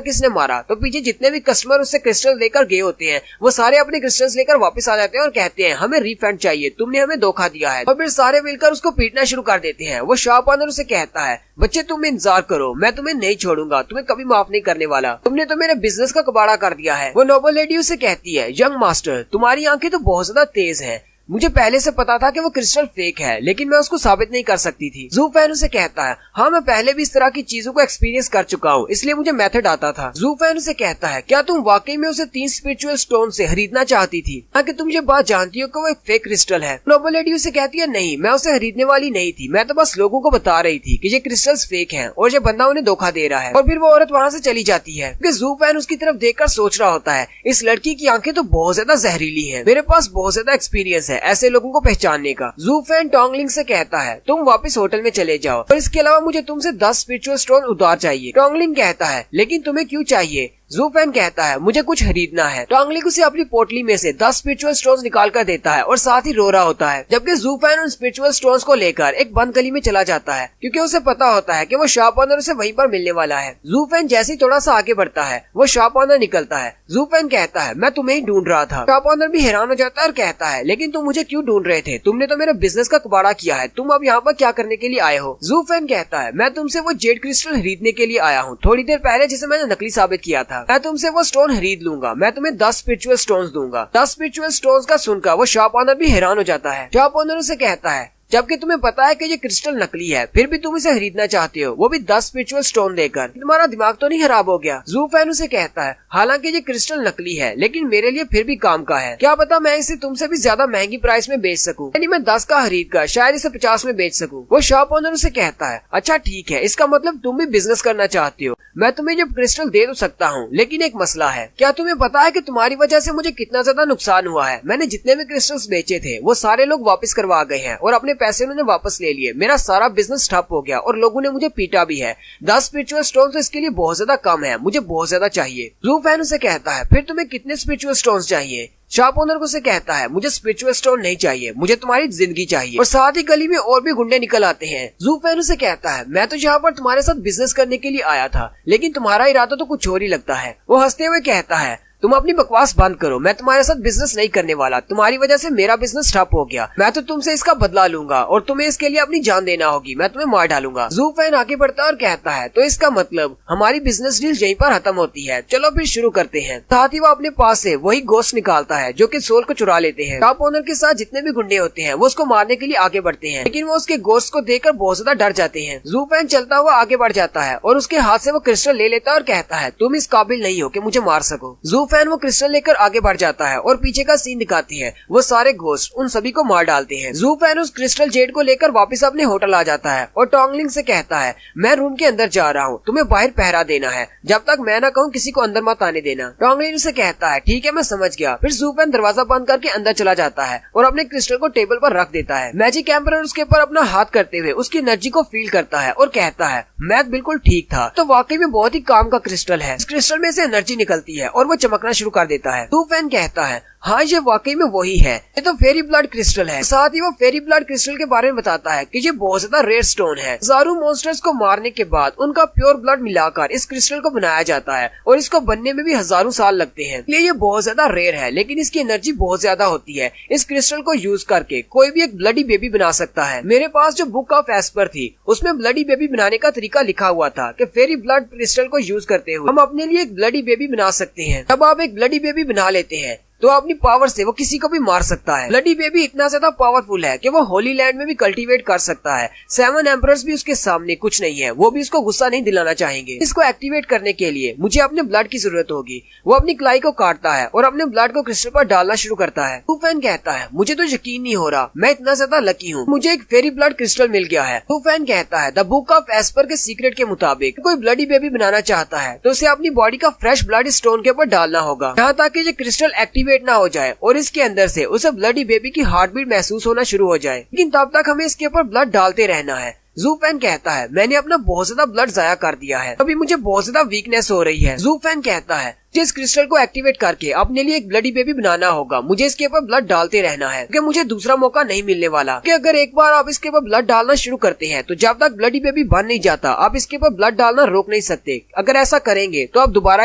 किसने मारा? तो पीछे जितने भी कस्टमर उससे क्रिस्टल लेकर गए होते हैं वो सारे अपने क्रिस्टल्स लेकर वापस आ जाते हैं और कहते हैं, हमें रिफंड चाहिए, तुमने हमें धोखा दिया है। और फिर सारे मिलकर उसको पीटना शुरू कर देते हैं। वो शॉप ओनर उसे कहता है, बच्चे तुम इंतजार करो, मैं तुम्हें नहीं छोड़ूंगा, तुम्हें कभी माफ नहीं करने वाला, तुमने तो मेरे बिजनेस का कबाड़ा कर दिया है। वो नोबल लेडी उसे कहती है, यंग मास्टर तुम्हारी आंखें तो बहुत ज्यादा तेज हैं, मुझे पहले से पता था कि वो क्रिस्टल फेक है, लेकिन मैं उसको साबित नहीं कर सकती थी। ज़ूफेन उसे कहता है, हाँ मैं पहले भी इस तरह की चीजों को एक्सपीरियंस कर चुका हूँ, इसलिए मुझे मेथड आता था। ज़ूफेन उसे कहता है, क्या तुम वाकई में उसे 3 स्पिरिचुअल स्टोन से खरीदना चाहती थी, ताकि तुम ये बात जानती हो कि वो एक फेक क्रिस्टल है? नोबल लेडी उसे कहती है, नहीं, मैं उसे खरीदने वाली नहीं थी, मैं तो बस लोगों को बता रही थी कि ये क्रिस्टल्स फेक हैं और ये बंदा उन्हें धोखा दे रहा है। और फिर वो औरत वहाँ से चली जाती है, क्योंकि ज़ूफेन उसकी तरफ देखकर सोच रहा होता है, इस लड़की की आंखें तो बहुत ज्यादा जहरीली है, मेरे पास बहुत ज्यादा एक्सपीरियंस है ऐसे लोगों को जानने का। ज़ूफेन टोंगलिंग से कहता है, तुम वापस होटल में चले जाओ और इसके अलावा मुझे तुमसे 10 स्पिरिचुअल स्टोन उधार चाहिए। टोंगलिंग कहता है, लेकिन तुम्हें क्यों चाहिए? ज़ूफेन कहता है, मुझे कुछ खरीदना है। टोंगलिंग उसे अपनी पोटली में से 10 स्पिरिचुअल स्टोन्स निकाल कर देता है और साथ ही रो रहा होता है, जबकि ज़ूफेन उन स्पिरिचुअल स्टोन्स को लेकर एक बंद गली में चला जाता है, क्योंकि उसे पता होता है कि वो शॉप ओनर उसे वहीं पर मिलने वाला है। ज़ूफेन जैसे ही थोड़ा सा आगे बढ़ता है, वो शॉप ओनर निकलता है। ज़ूफेन कहता है, मैं तुम्हें ही ढूंढ रहा था। शॉप ओनर भी हैरान हो जाता है और कहता है, लेकिन तुम मुझे क्यों ढूंढ रहे थे? तुमने तो मेरे बिजनेस का कबाड़ा किया है, तुम अब यहाँ पर क्या करने के लिए आए हो? ज़ूफेन कहता है, मैं तुमसे वो जेड क्रिस्टल खरीदने के लिए आया हूँ, थोड़ी देर पहले जिसे मैंने नकली साबित किया था। मैं तुमसे वो स्टोन खरीद लूंगा, मैं तुम्हें 10 स्पिरिचुअल स्टोन्स दूंगा। 10 स्पिरिचुअल स्टोन्स का सुनकर वो शॉप ओनर भी हैरान हो जाता है। शॉप ओनर उसे कहता है, जबकि तुम्हें पता है कि ये क्रिस्टल नकली है, फिर भी तुम इसे खरीदना चाहते हो, वो भी 10 स्पिरिचुअल स्टोन देकर, तुम्हारा दिमाग तो नहीं खराब हो गया? ज़ूफेन उसे कहता है, हालांकि ये क्रिस्टल नकली है, लेकिन मेरे लिए फिर भी काम का है, क्या पता मैं इसे तुमसे भी ज्यादा महंगी प्राइस में बेच सकूं, यानी मैं 10 का खरीद कर शायद इसे 50 में बेच सकूं। वो शॉप ओनर उसे कहता है, अच्छा ठीक है, इसका मतलब तुम भी बिजनेस करना चाहते हो, मैं तुम्हें ये क्रिस्टल दे तो सकता हूँ, लेकिन एक मसला है। क्या तुम्हें पता है कि तुम्हारी वजह से मुझे कितना ज्यादा नुकसान हुआ है? मैंने जितने भी क्रिस्टल्स बेचे थे वो सारे लोग वापस करवा गए हैं और अपने पैसे उन्होंने वापस ले लिए, मेरा सारा बिजनेस ठप हो गया और लोगों ने मुझे पीटा भी है। 10 स्पिरिचुअल स्टोन्स तो इसके लिए बहुत ज्यादा कम है, मुझे बहुत ज्यादा चाहिए। ज़ूफेन उसे कहता है, फिर तुम्हें कितने स्पिरिचुअल स्टोन्स चाहिए? शॉप ओनर को से कहता है, मुझे स्पिरिचुअल स्टोन नहीं चाहिए, मुझे तुम्हारी जिंदगी चाहिए। और साथ ही गली में और भी गुंडे निकल आते हैं। ज़ूफेन उसे कहता है, मैं तो यहाँ पर तुम्हारे साथ बिजनेस करने के लिए आया था, लेकिन तुम्हारा इरादा तो कुछ और ही लगता है। वो हंसते हुए कहता है, तुम अपनी बकवास बंद करो, मैं तुम्हारे साथ बिजनेस नहीं करने वाला, तुम्हारी वजह से मेरा बिजनेस ठप हो गया, मैं तो तुमसे इसका बदला लूंगा और तुम्हें इसके लिए अपनी जान देना होगी, मैं तुम्हें मार डालूंगा। ज़ूफेन आगे बढ़ता है और कहता है, तो इसका मतलब हमारी बिजनेस डील यहीं पर खत्म होती है, चलो फिर शुरू करते हैं। साथ ही वो अपने पास से वही गोश्त निकालता है जो कि सोल को चुरा लेते हैं। शॉप ओनर के साथ जितने भी गुंडे होते हैं वो उसको मारने के लिए आगे बढ़ते हैं, लेकिन वो उसके गोश्त को देखकर बहुत ज्यादा डर जाते हैं। ज़ूफेन चलता हुआ आगे बढ़ जाता है और उसके हाथ से वो क्रिस्टल ले लेता है और कहता है, तुम इस काबिल नहीं हो कि मुझे मार सको। ज़ूफेन वो क्रिस्टल लेकर आगे बढ़ जाता है और पीछे का सीन दिखाती है, वो सारे घोस्ट उन सभी को मार डालते हैं। ज़ूफेन उस क्रिस्टल जेड को लेकर वापस अपने होटल आ जाता है और टोंगलिंग से कहता है, मैं रूम के अंदर जा रहा हूँ, तुम्हें बाहर पहरा देना है, जब तक मैं ना कहूँ किसी को अंदर मत आने देना। टोंगलिंग से कहता है, ठीक है मैं समझ गया। फिर ज़ूफेन दरवाजा बंद करके अंदर चला जाता है और अपने क्रिस्टल को टेबल पर रख देता है। मैजिक एम्परर उसके ऊपर अपना हाथ करते हुए उसकी एनर्जी को फील करता है और कहता है, मैथ बिल्कुल ठीक था, तो वाकई में बहुत ही काम का क्रिस्टल है। इस क्रिस्टल में से एनर्जी निकलती है और वो चमकना शुरू कर देता है। ज़ूफेन कहता है, हाँ ये वाकई में वही है, ये तो फेरी ब्लड क्रिस्टल है। साथ ही वो फेरी ब्लड क्रिस्टल के बारे में बताता है कि ये बहुत ज्यादा रेयर स्टोन है। हजारों मॉन्स्टर्स को मारने के बाद उनका प्योर ब्लड मिलाकर इस क्रिस्टल को बनाया जाता है और इसको बनने में भी हजारों साल लगते हैं, इसलिए ये बहुत ज्यादा रेयर है, लेकिन इसकी एनर्जी बहुत ज्यादा होती है। इस क्रिस्टल को यूज करके कोई भी एक ब्लडी बेबी बना सकता है। मेरे पास जो बुक ऑफ एस्पर थी उसमें ब्लडी बेबी बनाने का तरीका लिखा हुआ था कि फेरी ब्लड क्रिस्टल को यूज करते हुए हम अपने लिए एक ब्लडी बेबी बना सकते हैं। जब आप एक ब्लडी बेबी बना लेते हैं तो अपनी पावर से वो किसी को भी मार सकता है। ब्लडी बेबी इतना ज्यादा पावरफुल है कि वो होली लैंड में भी कल्टीवेट कर सकता है। 7 एम्परर्स भी उसके सामने कुछ नहीं है, वो भी उसको गुस्सा नहीं दिलाना चाहेंगे। इसको एक्टिवेट करने के लिए मुझे अपने ब्लड की जरूरत होगी। वो अपनी क्लाई को काटता है और अपने ब्लड को क्रिस्टल पर डालना शुरू करता है। ज़ूफेन कहता है, मुझे तो यकीन नहीं हो रहा, मैं इतना ज्यादा लकी हूँ, मुझे एक फेरी ब्लड क्रिस्टल मिल गया है। ज़ूफेन कहता है, द बुक ऑफ एस्पर के सीक्रेट के मुताबिक कोई ब्लडी बेबी बनाना चाहता है तो उसे अपनी बॉडी का फ्रेश ब्लड स्टोन के ऊपर डालना होगा, यहाँ तक कि ये क्रिस्टल एक्टिवेट एक्टिवेट ना हो जाए और इसके अंदर से उसे ब्लडी बेबी की हार्ट बीट महसूस होना शुरू हो जाए, लेकिन तब तक हमें इसके ऊपर ब्लड डालते रहना है। जू फैन कहता है मैंने अपना बहुत ज्यादा ब्लड जाया कर दिया है, अभी मुझे बहुत ज्यादा वीकनेस हो रही है। जू फैन कहता है मुझे इस क्रिस्टल को एक्टिवेट करके अपने लिए एक ब्लडी बेबी बनाना होगा, मुझे इसके ऊपर ब्लड डालते रहना है क्योंकि मुझे दूसरा मौका नहीं मिलने वाला। कि अगर एक बार आप इसके ऊपर ब्लड डालना शुरू करते हैं तो जब तक ब्लडी बेबी बन नहीं जाता आप इसके ऊपर ब्लड डालना रोक नहीं सकते। अगर ऐसा करेंगे तो आप दोबारा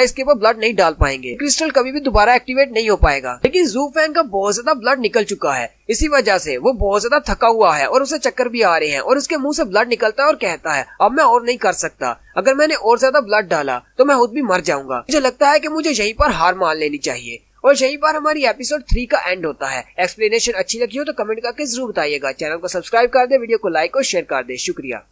इसके ऊपर ब्लड नहीं डाल पाएंगे, क्रिस्टल कभी भी दोबारा एक्टिवेट नहीं हो पाएगा। लेकिन जू फैन का बहुत ज्यादा ब्लड निकल चुका है, इसी वजह से वो बहुत ज्यादा थका हुआ है और उसे चक्कर भी आ रहे हैं और उसके मुंह से ब्लड निकलता है और कहता है अब मैं और नहीं कर सकता, अगर मैंने और ज्यादा ब्लड डाला तो मैं खुद भी मर जाऊंगा। मुझे लगता है कि मुझे यहीं पर हार मान लेनी चाहिए। और यहीं पर हमारी एपिसोड 3 का एंड होता है। एक्सप्लेनेशन अच्छी लगी हो तो कमेंट करके जरूर बताइएगा। चैनल को सब्सक्राइब कर दे, वीडियो को लाइक और शेयर कर दे। शुक्रिया।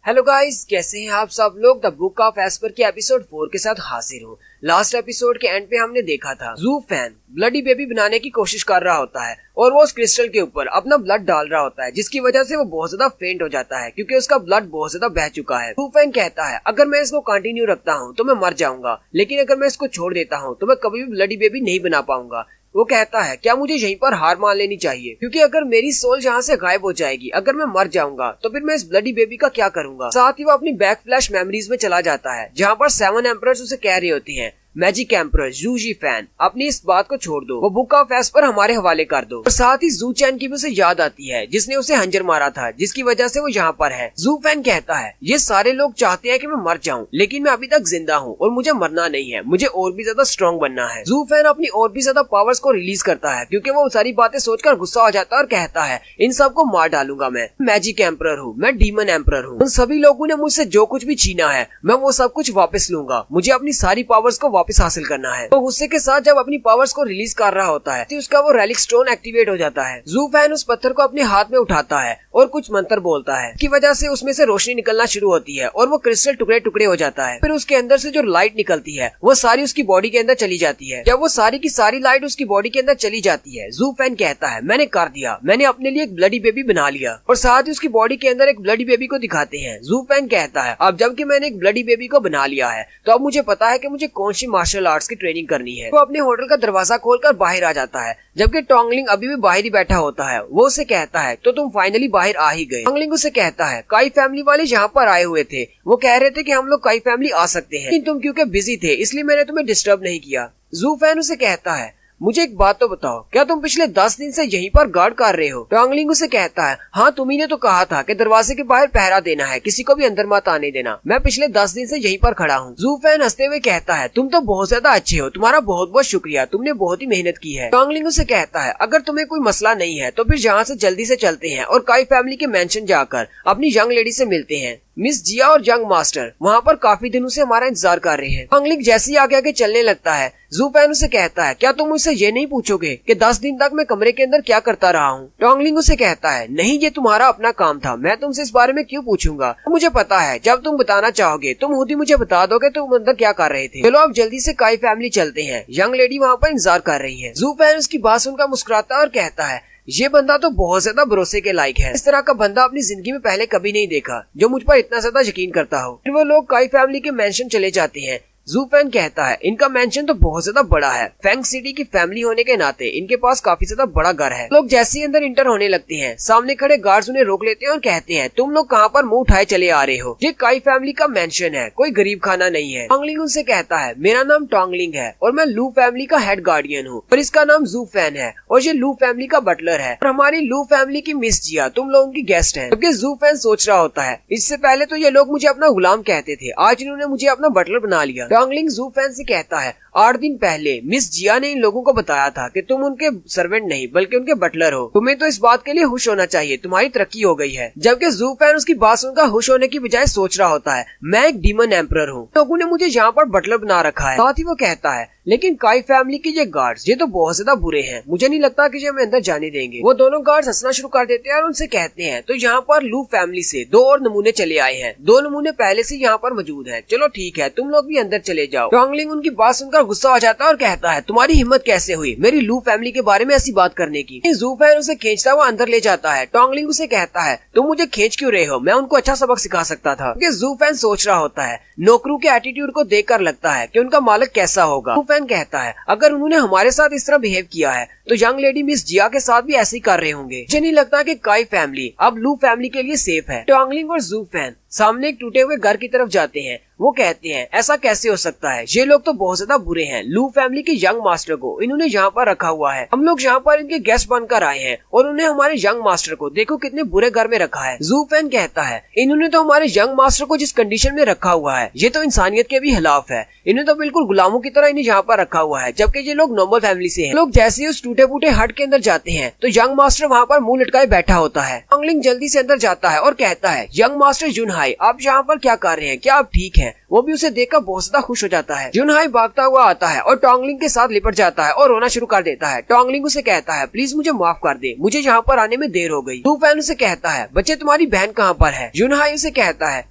हेलो गाइस, कैसे हैं आप सब लोग। द बुक ऑफ एस्पर के एपिसोड 4 के साथ हाजिर हूँ। लास्ट एपिसोड के एंड पे हमने देखा था जू फैन ब्लडी बेबी बनाने की कोशिश कर रहा होता है और वो उस क्रिस्टल के ऊपर अपना ब्लड डाल रहा होता है, जिसकी वजह से वो बहुत ज्यादा फेंट हो जाता है क्योंकि उसका ब्लड बहुत ज्यादा बह चुका है। जू फैन कहता है अगर मैं इसको कंटिन्यू रखता हूँ तो मैं मर जाऊंगा, लेकिन अगर मैं इसको छोड़ देता हूँ तो मैं कभी भी ब्लडी बेबी नहीं बना पाऊंगा। वो कहता है क्या मुझे यहीं पर हार मान लेनी चाहिए, क्योंकि अगर मेरी सोल यहाँ से गायब हो जाएगी, अगर मैं मर जाऊंगा तो फिर मैं इस ब्लडी बेबी का क्या करूंगा। साथ ही वो अपनी बैक फ्लैश मेमोरीज में चला जाता है जहाँ पर 7 एम्परर्स उसे कह रही होती हैं मैजिक एम्परर जूजी फैन अपनी इस बात को छोड़ दो, वो बुक ऑफ एस्पर हमारे हवाले कर दो। और साथ ही जू चैन की भी उसे याद आती है जिसने उसे हंजर मारा था, जिसकी वजह से वो यहाँ पर है। जू फैन कहता है ये सारे लोग चाहते हैं कि मैं मर जाऊं, लेकिन मैं अभी तक जिंदा हूँ और मुझे मरना नहीं है, मुझे और भी ज्यादा स्ट्रॉन्ग बनना है। जू फैन अपनी और भी ज्यादा पावर्स को रिलीज करता है क्योंकि वो सारी बातें सोचकर गुस्सा हो जाता है और कहता है इन सबको मार डालूंगा। मैं मैजिक एम्परर हूँ, मैं डीमन एम्परर हूँ, उन सभी लोगों ने मुझसे जो कुछ भी छीना है मैं वो सब कुछ वापस लूंगा, मुझे अपनी सारी पावर्स को वापस हासिल करना है। तो गुस्से के साथ जब अपनी पावर्स को रिलीज कर रहा होता है तो उसका वो रेलिक स्टोन एक्टिवेट हो जाता है। जू फैन उस पत्थर को अपने हाथ में उठाता है और कुछ मंत्र बोलता है, की वजह से उसमें से रोशनी निकलना शुरू होती है और वो क्रिस्टल टुकड़े टुकड़े हो जाता है। फिर उसके अंदर से जो लाइट निकलती है वो सारी उसकी बॉडी के अंदर चली जाती है। जब वो सारी की सारी लाइट उसकी बॉडी के अंदर चली जाती है जू फैन कहता है मैंने कर दिया, मैंने अपने लिए एक ब्लडी बेबी बना लिया। और साथ ही उसकी बॉडी के अंदर एक ब्लडी बेबी को दिखाते हैं। जू फैन कहता है अब जबकि मैंने एक ब्लडी बेबी को बना लिया है तो अब मुझे पता है कि मुझे कौन सी मार्शल आर्ट्स की ट्रेनिंग करनी है। वो अपने होटल का दरवाजा खोलकर बाहर आ जाता है जबकि टोंगलिंग अभी भी बाहर ही बैठा होता है। वो उसे कहता है तो तुम फाइनली बाहर आ ही गए। टोंगलिंग उसे कहता है काई फैमिली वाले यहाँ पर आए हुए थे, वो कह रहे थे कि हम लोग काई फैमिली आ सकते हैं, लेकिन तुम क्योंकि बिजी थे इसलिए मैंने तुम्हें डिस्टर्ब नहीं किया। जू फैन उसे कहता है मुझे एक बात तो बताओ, क्या तुम पिछले 10 दिन से यहीं पर गार्ड कर रहे हो। टोंगलिंग उसे कहता है हाँ तुम्ही ने तो कहा था कि दरवाजे के बाहर पहरा देना है, किसी को भी अंदर मत आने देना, मैं पिछले 10 दिन से यहीं पर खड़ा हूँ। जू फैन हंसते हुए कहता है तुम तो बहुत ज्यादा अच्छे हो, तुम्हारा बहुत बहुत शुक्रिया, तुमने बहुत ही मेहनत की है। टोंगलिंग उसे कहता है अगर तुम्हें कोई मसला नहीं है तो फिर यहाँ से जल्दी से चलते हैं और काई फैमिली के मेंशन जाकर अपनी यंग लेडी से मिलते हैं। मिस जिया और यंग मास्टर वहाँ पर काफी दिनों से हमारा इंतजार कर रहे हैं। टोंगलिंग जैसे ही आगे आगे चलने लगता है जू फैन उसे कहता है क्या तुम मुझसे ये नहीं पूछोगे कि 10 दिन तक मैं कमरे के अंदर क्या करता रहा हूँ। टोंगलिंग उसे कहता है नहीं ये तुम्हारा अपना काम था, मैं तुमसे इस बारे में क्यों पूछूंगा, मुझे पता है जब तुम बताना चाहोगे तुम खुद ही मुझे बता दोगे तुम अंदर क्या कर रहे थे। चलो अब जल्दी से काई फैमिली चलते हैं, यंग लेडी वहाँ पर इंतजार कर रही है। जू फैन उसकी बात सुनकर मुस्कुराता है और कहता है ये बंदा तो बहुत ज्यादा भरोसे के लायक है, इस तरह का बंदा अपनी जिंदगी में पहले कभी नहीं देखा जो मुझ पर इतना ज्यादा यकीन करता हो। फिर वो लोग काई फैमिली के मेंशन चले जाते हैं। जू फैन कहता है इनका मेंशन तो बहुत ज्यादा बड़ा है, फैंग सिटी की फैमिली होने के नाते इनके पास काफी ज्यादा बड़ा घर है। लोग जैसे ही अंदर इंटर होने लगते हैं सामने खड़े गार्ड्स उन्हें रोक लेते हैं और कहते हैं तुम लोग कहाँ पर मुंह उठाए चले आ रहे हो, ये काई फैमिली का मेंशन है, कोई गरीब खाना नहीं है। टोंगलिंग उनसे कहता है मेरा नाम टोंगलिंग है और मैं लू फैमिली का हेड गार्डियन हूँ और इसका नाम जू फैन है और ये लू फैमिली का बटलर है और हमारी लू फैमिली की मिस जिया तुम लोगों की गेस्ट है। जबकि जू फैन सोच रहा होता है इससे पहले तो ये लोग मुझे अपना गुलाम कहते थे, आज इन्होंने मुझे अपना बटलर बना लिया। टोंगलिंग जू फैन से कहता है 8 दिन पहले मिस जिया ने इन लोगों को बताया था कि तुम उनके सर्वेंट नहीं बल्कि उनके बटलर हो, तुम्हें तो इस बात के लिए खुश होना चाहिए, तुम्हारी तरक्की हो गई है। जबकि जू फैन उसकी बात सुनकर खुश होने की बजाय सोच रहा होता है मैं एक डीमन एम्परर हूँ, लोगों ने मुझे यहाँ पर बटलर बना रखा है। साथ ही वो कहता है लेकिन काई फैमिली के ये गार्ड्स ये तो बहुत ज्यादा बुरे हैं, मुझे नहीं लगता कि ये हमें अंदर जाने देंगे। वो दोनों गार्ड्स हंसना शुरू कर देते हैं और उनसे कहते हैं तो यहाँ पर लू फैमिली से 2 और नमूने चले आए हैं, 2 नमूने पहले से यहाँ पर मौजूद हैं, चलो ठीक है तुम लोग भी अंदर चले जाओ। टोंगलिंग उनकी बात सुनकर पर गुस्सा हो जाता है और कहता है तुम्हारी हिम्मत कैसे हुई मेरी लू फैमिली के बारे में ऐसी बात करने की। जू फैन उसे खींचता हुआ अंदर ले जाता है। टोंगलिंग उसे कहता है तुम मुझे खींच क्यों रहे हो, मैं उनको अच्छा सबक सिखा सकता था। जू फैन सोच रहा होता है नौकरों के एटीट्यूड को देखकर लगता है कि उनका मालिक कैसा होगा। जू फैन कहता है अगर उन्होंने हमारे साथ इस तरह बिहेव किया है तो यंग लेडी मिस जिया के साथ भी ऐसे ही कर रहे होंगे। मुझे नहीं लगता कि काई फैमिली अब लू फैमिली के लिए सेफ है। टोंगलिंग और जू फैन सामने एक टूटे हुए घर की तरफ जाते हैं। वो कहते हैं ऐसा कैसे हो सकता है, ये लोग तो बहुत ज्यादा बुरे हैं। लू फैमिली के यंग मास्टर को इन्होंने यहाँ पर रखा हुआ है, हम लोग यहाँ पर इनके गेस्ट बनकर आए हैं और उन्हें हमारे यंग मास्टर को देखो कितने बुरे घर में रखा है। जू फैन कहता है इन्होंने तो हमारे यंग मास्टर को जिस कंडीशन में रखा हुआ है ये तो इंसानियत के भी खिलाफ है। इन्हें तो बिल्कुल गुलामों की तरह इन्हें यहाँ पर रखा हुआ है, जबकि ये लोग नॉर्मल फैमिली से हैं। लोग जैसे ही उस टूटे फूटे हट के अंदर जाते हैं तो यंग मास्टर वहाँ पर मुंह लटकाए बैठा होता है। टोंगलिंग जल्दी से अंदर जाता है और कहता है यंग मास्टर जुनहाई आप यहाँ पर क्या कर रहे हैं, क्या आप ठीक हैं? वो भी उसे देखकर बहुत ज्यादा खुश हो जाता है। जुनहाई भागता हुआ आता है और टोंगलिंग के साथ लिपट जाता है और रोना शुरू कर देता है। टोंगलिंग उसे कहता है प्लीज मुझे माफ कर दे, मुझे यहाँ पर आने में देर हो गई। जू फैन उसे कहता है बच्चे तुम्हारी बहन कहाँ पर है? जुनहाई उसे कहता है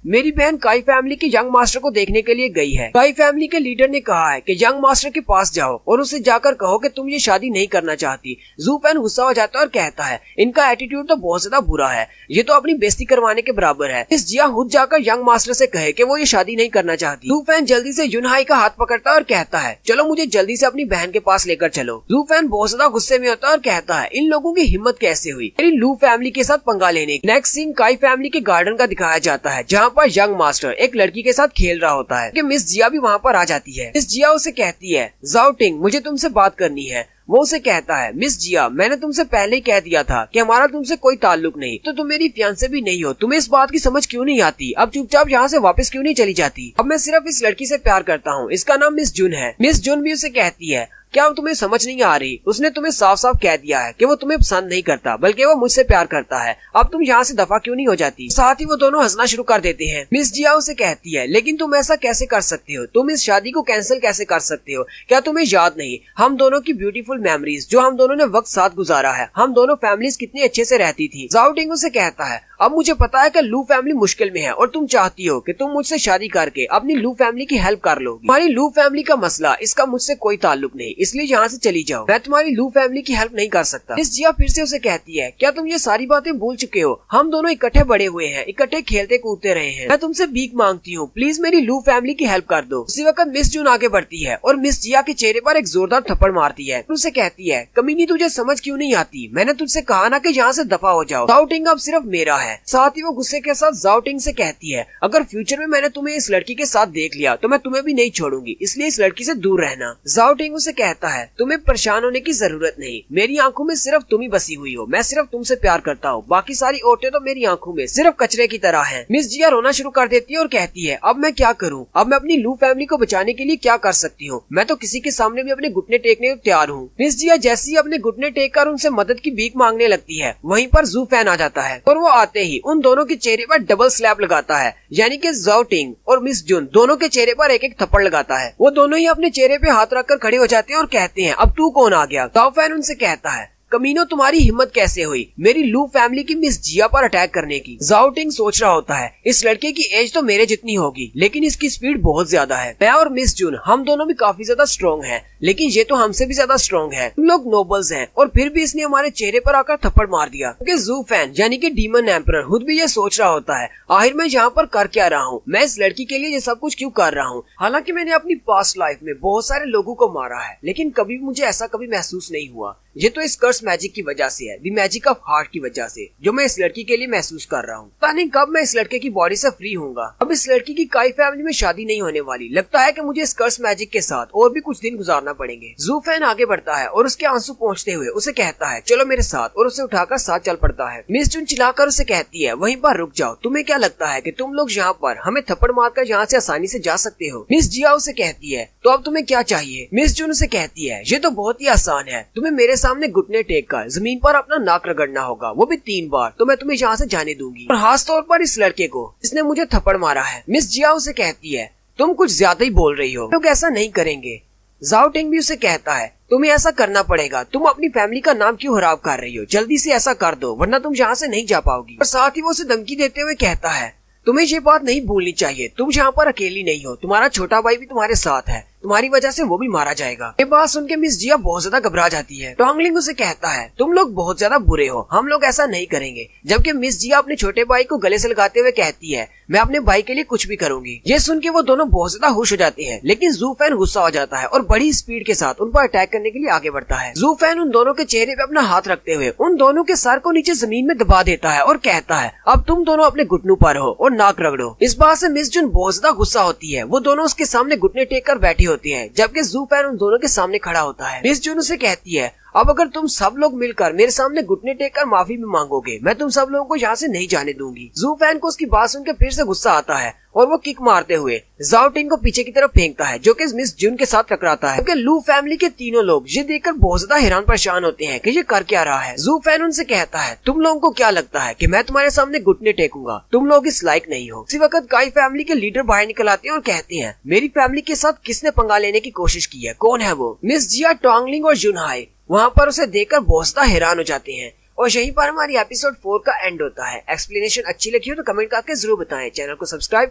मेरी बहन काई फैमिली के यंग मास्टर को देखने के लिए गई है। काई फैमिली के लीडर ने कहा है कि यंग मास्टर के पास जाओ और उसे जाकर कहो कि तुम ये शादी नहीं करना चाहती। जू फैन गुस्सा हो जाता है और कहता है इनका एटीट्यूड तो बहुत ज्यादा बुरा है, ये तो अपनी बेइज्जती करवाने के बराबर है। इस जिया खुद जाकर यंग मास्टर से कहे कि वो ये शादी नहीं करना चाहती। जू फैन जल्दी से जुनहाई का हाथ पकड़ता है और कहता है चलो मुझे जल्दी से अपनी बहन के पास लेकर चलो। जू फैन बहुत ज्यादा गुस्से में होता है और कहता है इन लोगों की हिम्मत कैसे हुई मेरी लू फैमिली के साथ पंगा लेने की। नेक्स्ट सीन काई फैमिली के गार्डन का दिखाया जाता है जहाँ पर यंग मास्टर एक लड़की के साथ खेल रहा होता है कि मिस जिया भी वहाँ पर आ जाती है। मिस जिया उसे कहती है जाओटिंग मुझे तुमसे बात करनी है। वो उसे कहता है मिस जिया मैंने तुमसे पहले ही कह दिया था कि हमारा तुमसे कोई ताल्लुक नहीं, तो तुम मेरी फियांसे भी नहीं हो, तुम्हें इस बात की समझ क्यों नहीं आती? अब चुपचाप यहाँ से वापस क्यों नहीं चली जाती? अब मैं सिर्फ इस लड़की से प्यार करता हूँ, इसका नाम मिस जुन है। मिस जुन भी उसे कहती है क्या तुम्हें समझ नहीं आ रही? उसने तुम्हें साफ साफ कह दिया है कि वो तुम्हें पसंद नहीं करता बल्कि वो मुझसे प्यार करता है। अब तुम यहाँ से दफा क्यों नहीं हो जाती? साथ ही वो दोनों हंसना शुरू कर देते हैं। मिस जिया उसे कहती है लेकिन तुम ऐसा कैसे कर सकती हो, तुम इस शादी को कैंसिल कैसे कर सकते हो? क्या तुम्हें याद नहीं हम दोनों की ब्यूटीफुल मेमोरीज जो हम दोनों ने वक्त साथ गुजारा है, हम दोनों फैमिलीज कितनी अच्छे से रहती थी। जाओटिंग उसे कहता है अब मुझे पता है कि लू फैमिली मुश्किल में है और तुम चाहती हो कि तुम मुझसे शादी करके अपनी लू फैमिली की हेल्प कर लो। तुम्हारी लू फैमिली का मसला, इसका मुझसे कोई ताल्लुक नहीं, इसलिए यहाँ से चली जाओ, मैं तुम्हारी लू फैमिली की हेल्प नहीं कर सकता। मिस जिया फिर से उसे कहती है क्या तुम ये सारी बातें भूल चुके हो? हम दोनों इकट्ठे बड़े हुए हैं, इकट्ठे खेलते कूदते रहे हैं, मैं तुमसे भीख मांगती हूँ, प्लीज मेरी लू फैमिली की हेल्प कर दो। उसी वक्त मिस जून आगे बढ़ती है और मिस जिया के चेहरे पर एक जोरदार थप्पड़ मारती है। उसे कहती है कमीनी तुझे समझ क्यों नहीं आती? मैंने तुझसे कहा ना कि यहाँ से दफा हो जाओ, जाओटिंग अब सिर्फ मेरा है। साथ ही वो गुस्से के साथ जाओटिंग से कहती है अगर फ्यूचर में मैंने तुम्हें इस लड़की के साथ देख लिया तो मैं तुम्हें भी नहीं छोड़ूंगी, इसलिए इस लड़की से दूर रहना। जाओटिंग उसे कहता है तुम्हें परेशान होने की जरूरत नहीं, मेरी आंखों में सिर्फ तुम ही बसी हुई हो, मैं सिर्फ तुमसे प्यार करता हूँ, बाकी सारी औरतें तो मेरी आंखों में सिर्फ कचरे की तरह हैं। मिस जिया रोना शुरू कर देती है और कहती है अब मैं क्या करूँ, अब मैं अपनी लू फैमिली को बचाने के लिए क्या कर सकती हूँ? मैं तो किसी के सामने भी अपने घुटने टेकने को तैयार हूँ। मिस जिया जैसे ही अपने घुटने टेक कर उनसे मदद की भीख मांगने लगती है, वहीं पर जू फैन आ जाता है और वो आते ही उन दोनों के चेहरे पर डबल स्लैप लगाता है, यानी कि जाओटिंग और मिस जून दोनों के चेहरे पर एक एक थप्पड़ लगाता है। वो दोनों ही अपने चेहरे पे हाथ रखकर खड़े हो जाते हैं और कहते हैं अब तू कौन आ गया? जाओ फैन उनसे कहता है कमीनो तुम्हारी हिम्मत कैसे हुई मेरी लू फैमिली की मिस जिया पर अटैक करने की? जाओटिंग सोच रहा होता है इस लड़के की एज तो मेरे जितनी होगी लेकिन इसकी स्पीड बहुत ज्यादा है। मैं और मिस जून हम दोनों भी काफी ज्यादा स्ट्रॉन्ग हैं, लेकिन ये तो हमसे भी ज्यादा स्ट्रॉन्ग है। हम लोग नोबल्स हैं और फिर भी इसने हमारे चेहरे पर आकर थप्पड़ मार दिया। क्योंकि जू फैन यानी कि डीमन एम्परर खुद भी ये सोच रहा होता है आखिर मैं यहाँ पर कर क्या रहा हूँ, मैं इस लड़की के लिए ये सब कुछ क्यों कर रहा हूँ? हालांकि मैंने अपनी पास्ट लाइफ में बहुत सारे लोगों को मारा है लेकिन कभी भी मुझे ऐसा कभी महसूस नहीं हुआ। ये तो इस कर्स मैजिक की वजह से है, द मैजिक ऑफ हार्ट की वजह से, जो मैं इस लड़की के लिए महसूस कर रहा हूँ। पता नहीं कब मैं इस लड़के की बॉडी से फ्री होऊंगा। अब इस लड़की की काई फैमिली में शादी नहीं होने वाली, लगता है कि मुझे इस कर्स मैजिक के साथ और भी कुछ दिन गुजारना पड़ेंगे। जू फैन आगे बढ़ता है और उसके आंसू पहुँचते हुए उसे कहता है चलो मेरे साथ, और उसे उठाकर साथ चल पड़ता है। मिस जून चिल्लाकर उसे कहती है वहीं पर रुक जाओ, तुम्हें क्या लगता है कि तुम लोग यहाँ पर हमें थप्पड़ मारकर यहाँ से आसानी से जा सकते हो? मिस जिया उसे कहती है तो अब तुम्हें क्या चाहिए? मिस जून उसे कहती है ये तो बहुत ही आसान है, तुम्हें मेरे सामने घुटने टेक कर जमीन पर अपना नाक रगड़ना होगा, वो भी 3 बार, तो मैं तुम्हें यहाँ से जाने दूंगी, और खास तौर पर इस लड़के को जिसने मुझे थप्पड़ मारा है। मिस जिया उसे कहती है तुम कुछ ज्यादा ही बोल रही हो, लोग ऐसा नहीं करेंगे। जाओटिंग भी उसे कहता है तुम्हें ऐसा करना पड़ेगा, तुम अपनी फैमिली का नाम क्यों खराब कर रही हो, जल्दी से ऐसा कर दो वरना तुम यहाँ से नहीं जा पाओगी। और साथ ही वो उसे धमकी देते हुए कहता है तुम्हें ये बात नहीं भूलनी चाहिए, तुम यहाँ पर अकेली नहीं हो, तुम्हारा छोटा भाई भी तुम्हारे साथ है, तुम्हारी वजह से वो भी मारा जाएगा। ये बात सुन के मिस जिया बहुत ज्यादा घबरा जाती है। टोंगलिंग उसे कहता है तुम लोग बहुत ज्यादा बुरे हो, हम लोग ऐसा नहीं करेंगे। जबकि मिस जिया अपने छोटे भाई को गले से लगाते हुए कहती है मैं अपने भाई के लिए कुछ भी करूंगी। ये सुन के वो दोनों बहुत ज्यादा खुश हो जाते हैं, लेकिन जू फैन गुस्सा हो जाता है और बड़ी स्पीड के साथ उन पर अटैक करने के लिए आगे बढ़ता है। जू फैन उन दोनों के चेहरे पे अपना हाथ रखते हुए उन दोनों के सर को नीचे जमीन में दबा देता है और कहता है अब तुम दोनों अपने घुटनों पर हो और नाक रगड़ो। इस बात से मिस जुन बहुत ज्यादा गुस्सा होती है। वो दोनों उसके सामने घुटने टेक कर बैठी होती है, जबकि जू फैन उन दोनों के सामने खड़ा होता है। मिस जुन उसे कहती है अब अगर तुम सब लोग मिलकर मेरे सामने घुटने टेक कर माफी भी मांगोगे, मैं तुम सब लोगों को यहाँ से नहीं जाने दूंगी। जू फैन को उसकी बात सुनकर फिर से गुस्सा आता है और वो किक मारते हुए जाओ टिंग को पीछे की तरफ फेंकता है, जो कि मिस जुन के साथ टकराता है। लू फैमिली के तीनों लोग ये देखकर बहुत ज्यादा हैरान परेशान होते हैं कि ये कर क्या रहा है। जू फैन उनसे कहता है तुम लोगों को क्या लगता है कि मैं तुम्हारे सामने घुटने टेकूंगा? तुम लोग इस लायक नहीं हो। इसी वक्त काई फैमिली के लीडर बाहर निकल आते हैं और कहते हैं मेरी फैमिली के साथ किसने पंगा लेने की कोशिश की है, कौन है वो? मिस जिया, टोंगलिंग और जुनहाई वहाँ पर उसे देखकर बहुत ज्यादा हैरान हो जाते हैं। और यहीं पर हमारी एपिसोड 4 का एंड होता है। एक्सप्लेनेशन अच्छी लगी हो तो कमेंट करके जरूर बताएं। चैनल को सब्सक्राइब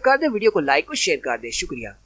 कर दे, वीडियो को लाइक और शेयर कर दे। शुक्रिया।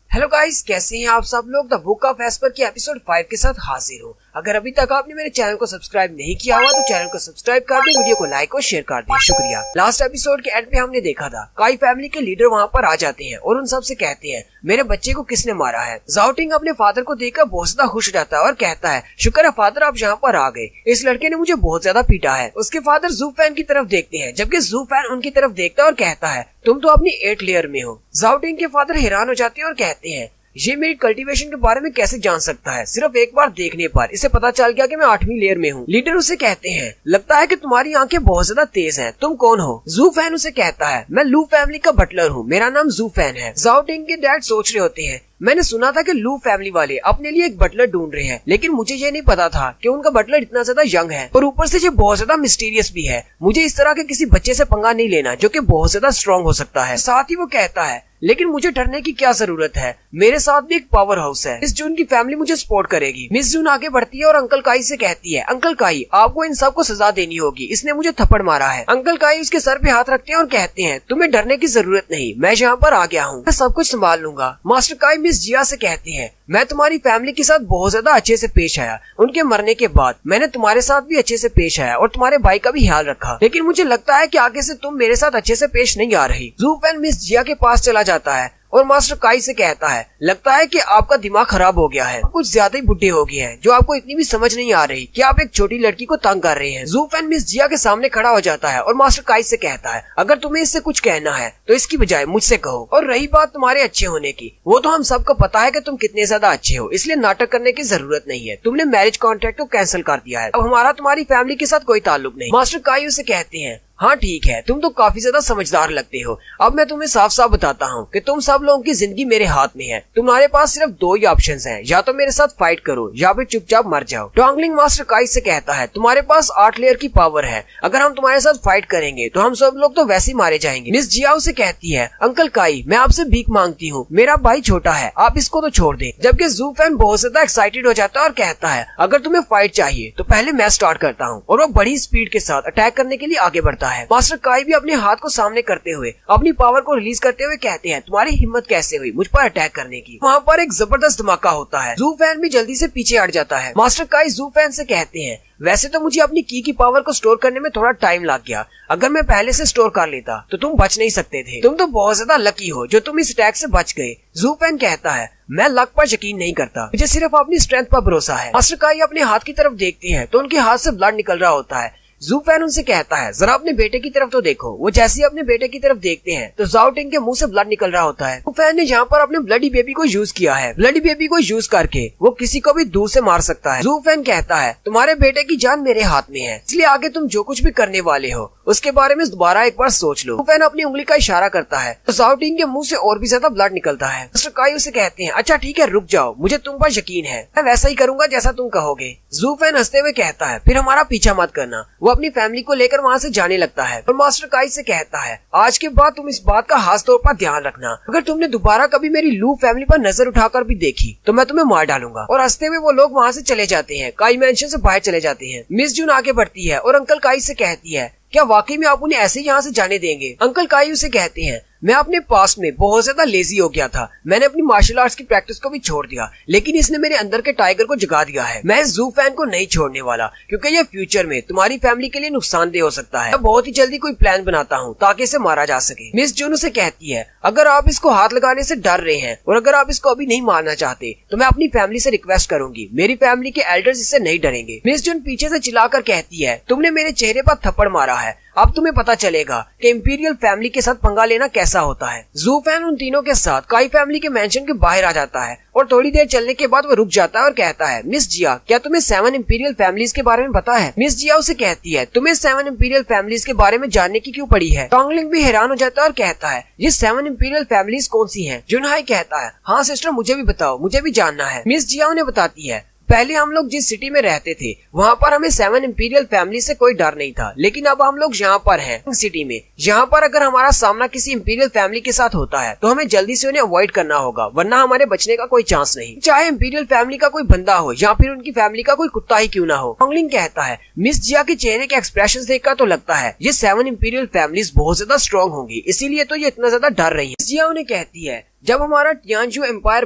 हेलो गाइस, कैसे हैं आप सब लोग? द बुक ऑफ एस्पर की एपिसोड 5 के साथ हाजिर हूँ। अगर अभी तक आपने मेरे चैनल को सब्सक्राइब नहीं किया हुआ तो चैनल को सब्सक्राइब कर दे, वीडियो को लाइक और शेयर कर दे। शुक्रिया। लास्ट एपिसोड के एंड पे हमने देखा था काई फैमिली के लीडर वहाँ पर आ जाते हैं और उन सब से कहते हैं मेरे बच्चे को किसने मारा है। जाओ टिंग अपने फादर को देखकर बहुत ज्यादा खुश हो जाता है और कहता है शुक्र है फादर आप यहाँ पर आ गए, इस लड़के ने मुझे बहुत ज्यादा पीटा है। उसके फादर जू फैन की तरफ देखते हैं, जबकि जू फैन उनकी तरफ देखता है और कहता है तुम तो अपनी 8 लेयर में हो। जाओ टिंग के फादर हैरान हो जाते हैं और कहते हैं ये मेरी कल्टीवेशन के बारे में कैसे जान सकता है? सिर्फ एक बार देखने पर इसे पता चल गया कि मैं 8वीं लेयर में हूँ। लीडर उसे कहते हैं लगता है कि तुम्हारी आंखें बहुत ज्यादा तेज हैं, तुम कौन हो? जू फैन उसे कहता है मैं लू फैमिली का बटलर हूँ, मेरा नाम जू फैन है। जाओ टिंग के डैड सोच रहे होते हैं मैंने सुना था कि लू फैमिली वाले अपने लिए एक बटलर ढूंढ रहे हैं, लेकिन मुझे ये नहीं पता था कि उनका बटलर इतना ज्यादा यंग है और ऊपर से ये बहुत ज्यादा मिस्टीरियस भी है। मुझे इस तरह के किसी बच्चे से पंगा नहीं लेना जो कि बहुत ज्यादा स्ट्रॉन्ग हो सकता है। साथ ही वो कहता है लेकिन मुझे डरने की क्या जरूरत है, मेरे साथ भी एक पावर हाउस है, मिस जून की फैमिली मुझे सपोर्ट करेगी। मिस जून आगे बढ़ती है और अंकल काई से कहती है अंकल काई आपको इन सब को सजा देनी होगी, इसने मुझे थप्पड़ मारा है। अंकल काई उसके सर पे हाथ रखते हैं और कहते हैं तुम्हें डरने की जरूरत नहीं, मैं यहाँ पर आ गया हूँ, मैं सब कुछ संभाल लूंगा। मास्टर काई मिस जिया से कहते हैं मैं तुम्हारी फैमिली के साथ बहुत ज्यादा अच्छे से पेश आया, उनके मरने के बाद मैंने तुम्हारे साथ भी अच्छे से पेश आया और तुम्हारे भाई का भी ख्याल रखा, लेकिन मुझे लगता है कि आगे से तुम मेरे साथ अच्छे से पेश नहीं आ रही। जू फैन मिस जिया के पास चला जाता है और मास्टर काई से कहता है लगता है कि आपका दिमाग खराब हो गया है, कुछ ज्यादा ही बुढ़े हो गए हैं जो आपको इतनी भी समझ नहीं आ रही कि आप एक छोटी लड़की को तंग कर रहे हैं। जू फैन मिस जिया के सामने खड़ा हो जाता है और मास्टर काई से कहता है अगर तुम्हें इससे कुछ कहना है तो इसकी बजाय मुझसे कहो। और रही बात तुम्हारे अच्छे होने की, वो तो हम सबको पता है कि तुम कितने ज्यादा अच्छे हो, इसलिए नाटक करने की जरूरत नहीं है। तुमने मैरिज कॉन्ट्रैक्ट को कैंसिल कर दिया है, अब हमारा तुम्हारी फैमिली के साथ कोई ताल्लुक नहीं। मास्टर काई उसे कहते हैं हाँ ठीक है, तुम तो काफी ज्यादा समझदार लगते हो। अब मैं तुम्हें साफ साफ बताता हूँ कि तुम सब लोगों की जिंदगी मेरे हाथ में है। तुम्हारे पास सिर्फ 2 ही ऑप्शंस हैं, या तो मेरे साथ फाइट करो या फिर चुपचाप मर जाओ। टोंगलिंग मास्टर काई से कहता है तुम्हारे पास 8 लेयर की पावर है, अगर हम तुम्हारे साथ फाइट करेंगे तो हम सब लोग तो वैसे ही मारे जाएंगे। मिस जिया उसे कहती है अंकल काई मैं आपसे भीख मांगती हूँ, मेरा भाई छोटा है, आप इसको तो छोड़ दे। जबकि जू फैन बहुत ज्यादा एक्साइटेड हो जाता है और कहता है अगर तुम्हें फाइट चाहिए तो पहले मैं स्टार्ट करता हूँ, और वो बड़ी स्पीड के साथ अटैक करने के लिए आगे बढ़ता है। मास्टर काई अपने हाथ को सामने करते हुए अपनी पावर को रिलीज करते हुए कहते हैं तुम्हारी हिम्मत कैसे हुई मुझ पर अटैक करने की। वहाँ पर एक जबरदस्त धमाका होता है, जू फैन भी जल्दी से पीछे हट जाता है। मास्टर काई जू फैन से कहते हैं वैसे तो मुझे अपनी की पावर को स्टोर करने में थोड़ा टाइम लग गया, अगर मैं पहले से स्टोर कर लेता तो तुम बच नहीं सकते थे, तुम तो बहुत ज्यादा लकी हो जो तुम इस अटैक से बच गए। जू फैन कहता है मैं लक पर यकीन नहीं करता, मुझे सिर्फ अपनी स्ट्रेंथ पर भरोसा है। मास्टर काई अपने हाथ की तरफ देखते हैं तो उनके हाथ से ब्लड निकल रहा होता है। जू फैन उनसे कहता है जरा अपने बेटे की तरफ तो देखो। वो जैसे ही अपने बेटे की तरफ देखते हैं तो जाओ टिंग के मुंह से ब्लड निकल रहा होता है। जू फैन ने यहाँ पर अपने ब्लडी बेबी को यूज किया है, ब्लडी बेबी को यूज करके वो किसी को भी दूर से मार सकता है। जू फैन कहता है तुम्हारे बेटे की जान मेरे हाथ में है, इसलिए आगे तुम जो कुछ भी करने वाले हो उसके बारे में दोबारा एक बार सोच लो। जू फैन अपनी उंगली का इशारा करता है तो जाओ टिंग के मुंह से और भी ज्यादा ब्लड निकलता है। मास्टर काई उसे कहते हैं अच्छा ठीक है रुक जाओ, मुझे तुम पर यकीन है, मैं वैसा ही करूंगा जैसा तुम कहोगे। जू फैन हंसते हुए कहता है फिर हमारा पीछा मत करना। वो अपनी फैमिली को लेकर वहाँ से जाने लगता है और मास्टर काई से कहता है आज के बाद तुम इस बात का खास तौर पर ध्यान रखना, अगर तुमने दोबारा कभी मेरी लू फैमिली पर नजर उठाकर भी देखी तो मैं तुम्हें मार डालूंगा। और हंसते हुए वो लोग वहाँ से चले जाते हैं, काई मैंशन से बाहर चले जाते हैं। मिस जून आगे बढ़ती है और अंकल काई से कहती है क्या वाकई में आप उन्हें ऐसे ही यहाँ से जाने देंगे? अंकल काई उसे कहते हैं मैं अपने पास्ट में बहुत ज्यादा लेजी हो गया था। मैंने अपनी मार्शल आर्ट्स की प्रैक्टिस को भी छोड़ दिया, लेकिन इसने मेरे अंदर के टाइगर को जगा दिया है। मैं इस जू फैन को नहीं छोड़ने वाला, क्योंकि ये फ्यूचर में तुम्हारी फैमिली के लिए नुकसानदेह हो सकता है। मैं बहुत ही जल्दी कोई प्लान बनाता हूँ ताकि इसे मारा जा सके। मिस जून उसे कहती है, अगर आप इसको हाथ लगाने से डर रहे हैं और अगर आप इसको अभी नहीं मारना चाहते तो मैं अपनी फैमिली से रिक्वेस्ट करूंगी, मेरी फैमिली के एल्डर्स इससे नहीं डरेंगे। मिस जून पीछे से चिल्लाकर कहती है, तुमने मेरे चेहरे पर थप्पड़ मारा है, अब तुम्हें पता चलेगा कि इंपीरियल फैमिली के साथ पंगा लेना कैसा होता है। जू फैन उन तीनों के साथ काई फैमिली के मेंशन के बाहर आ जाता है और थोड़ी देर चलने के बाद वो रुक जाता है और कहता है, मिस जिया, क्या तुम्हें 7 इंपीरियल फैमिलीज के बारे में पता है? मिस जिया उसे कहती है, तुम्हें 7 इंपीरियल फैमिलीज के बारे में जानने की क्यों पड़ी है? टोंगलिंग भी हैरान हो जाता है और कहता है, ये 7 इंपीरियल फैमिलीज कौन सी हैं? जुनहाई कहता है, हाँ सिस्टर, मुझे भी बताओ, मुझे भी जानना है। मिस जिया उन्हें बताती है, पहले हम लोग जिस सिटी में रहते थे वहाँ पर हमें 7 इंपीरियल फैमिली से कोई डर नहीं था, लेकिन अब हम लोग यहाँ पर हैं सिटी में, यहाँ पर अगर हमारा सामना किसी इंपीरियल फैमिली के साथ होता है तो हमें जल्दी से उन्हें अवॉइड करना होगा, वरना हमारे बचने का कोई चांस नहीं, चाहे इंपीरियल फैमिली का कोई बंदा हो या फिर उनकी फैमिली का कोई कुत्ता ही क्यों ना हो। टोंगलिंग कहता है, मिस जिया के चेहरे के एक्सप्रेशन देखकर तो लगता है ये 7 इंपीरियल फैमिलीज बहुत ज्यादा स्ट्रॉन्ग होंगी, इसीलिए तो ये इतना ज्यादा डर रही है। मिस जिया उन्हें कहती है, जब हमारा टियानजू एम्पायर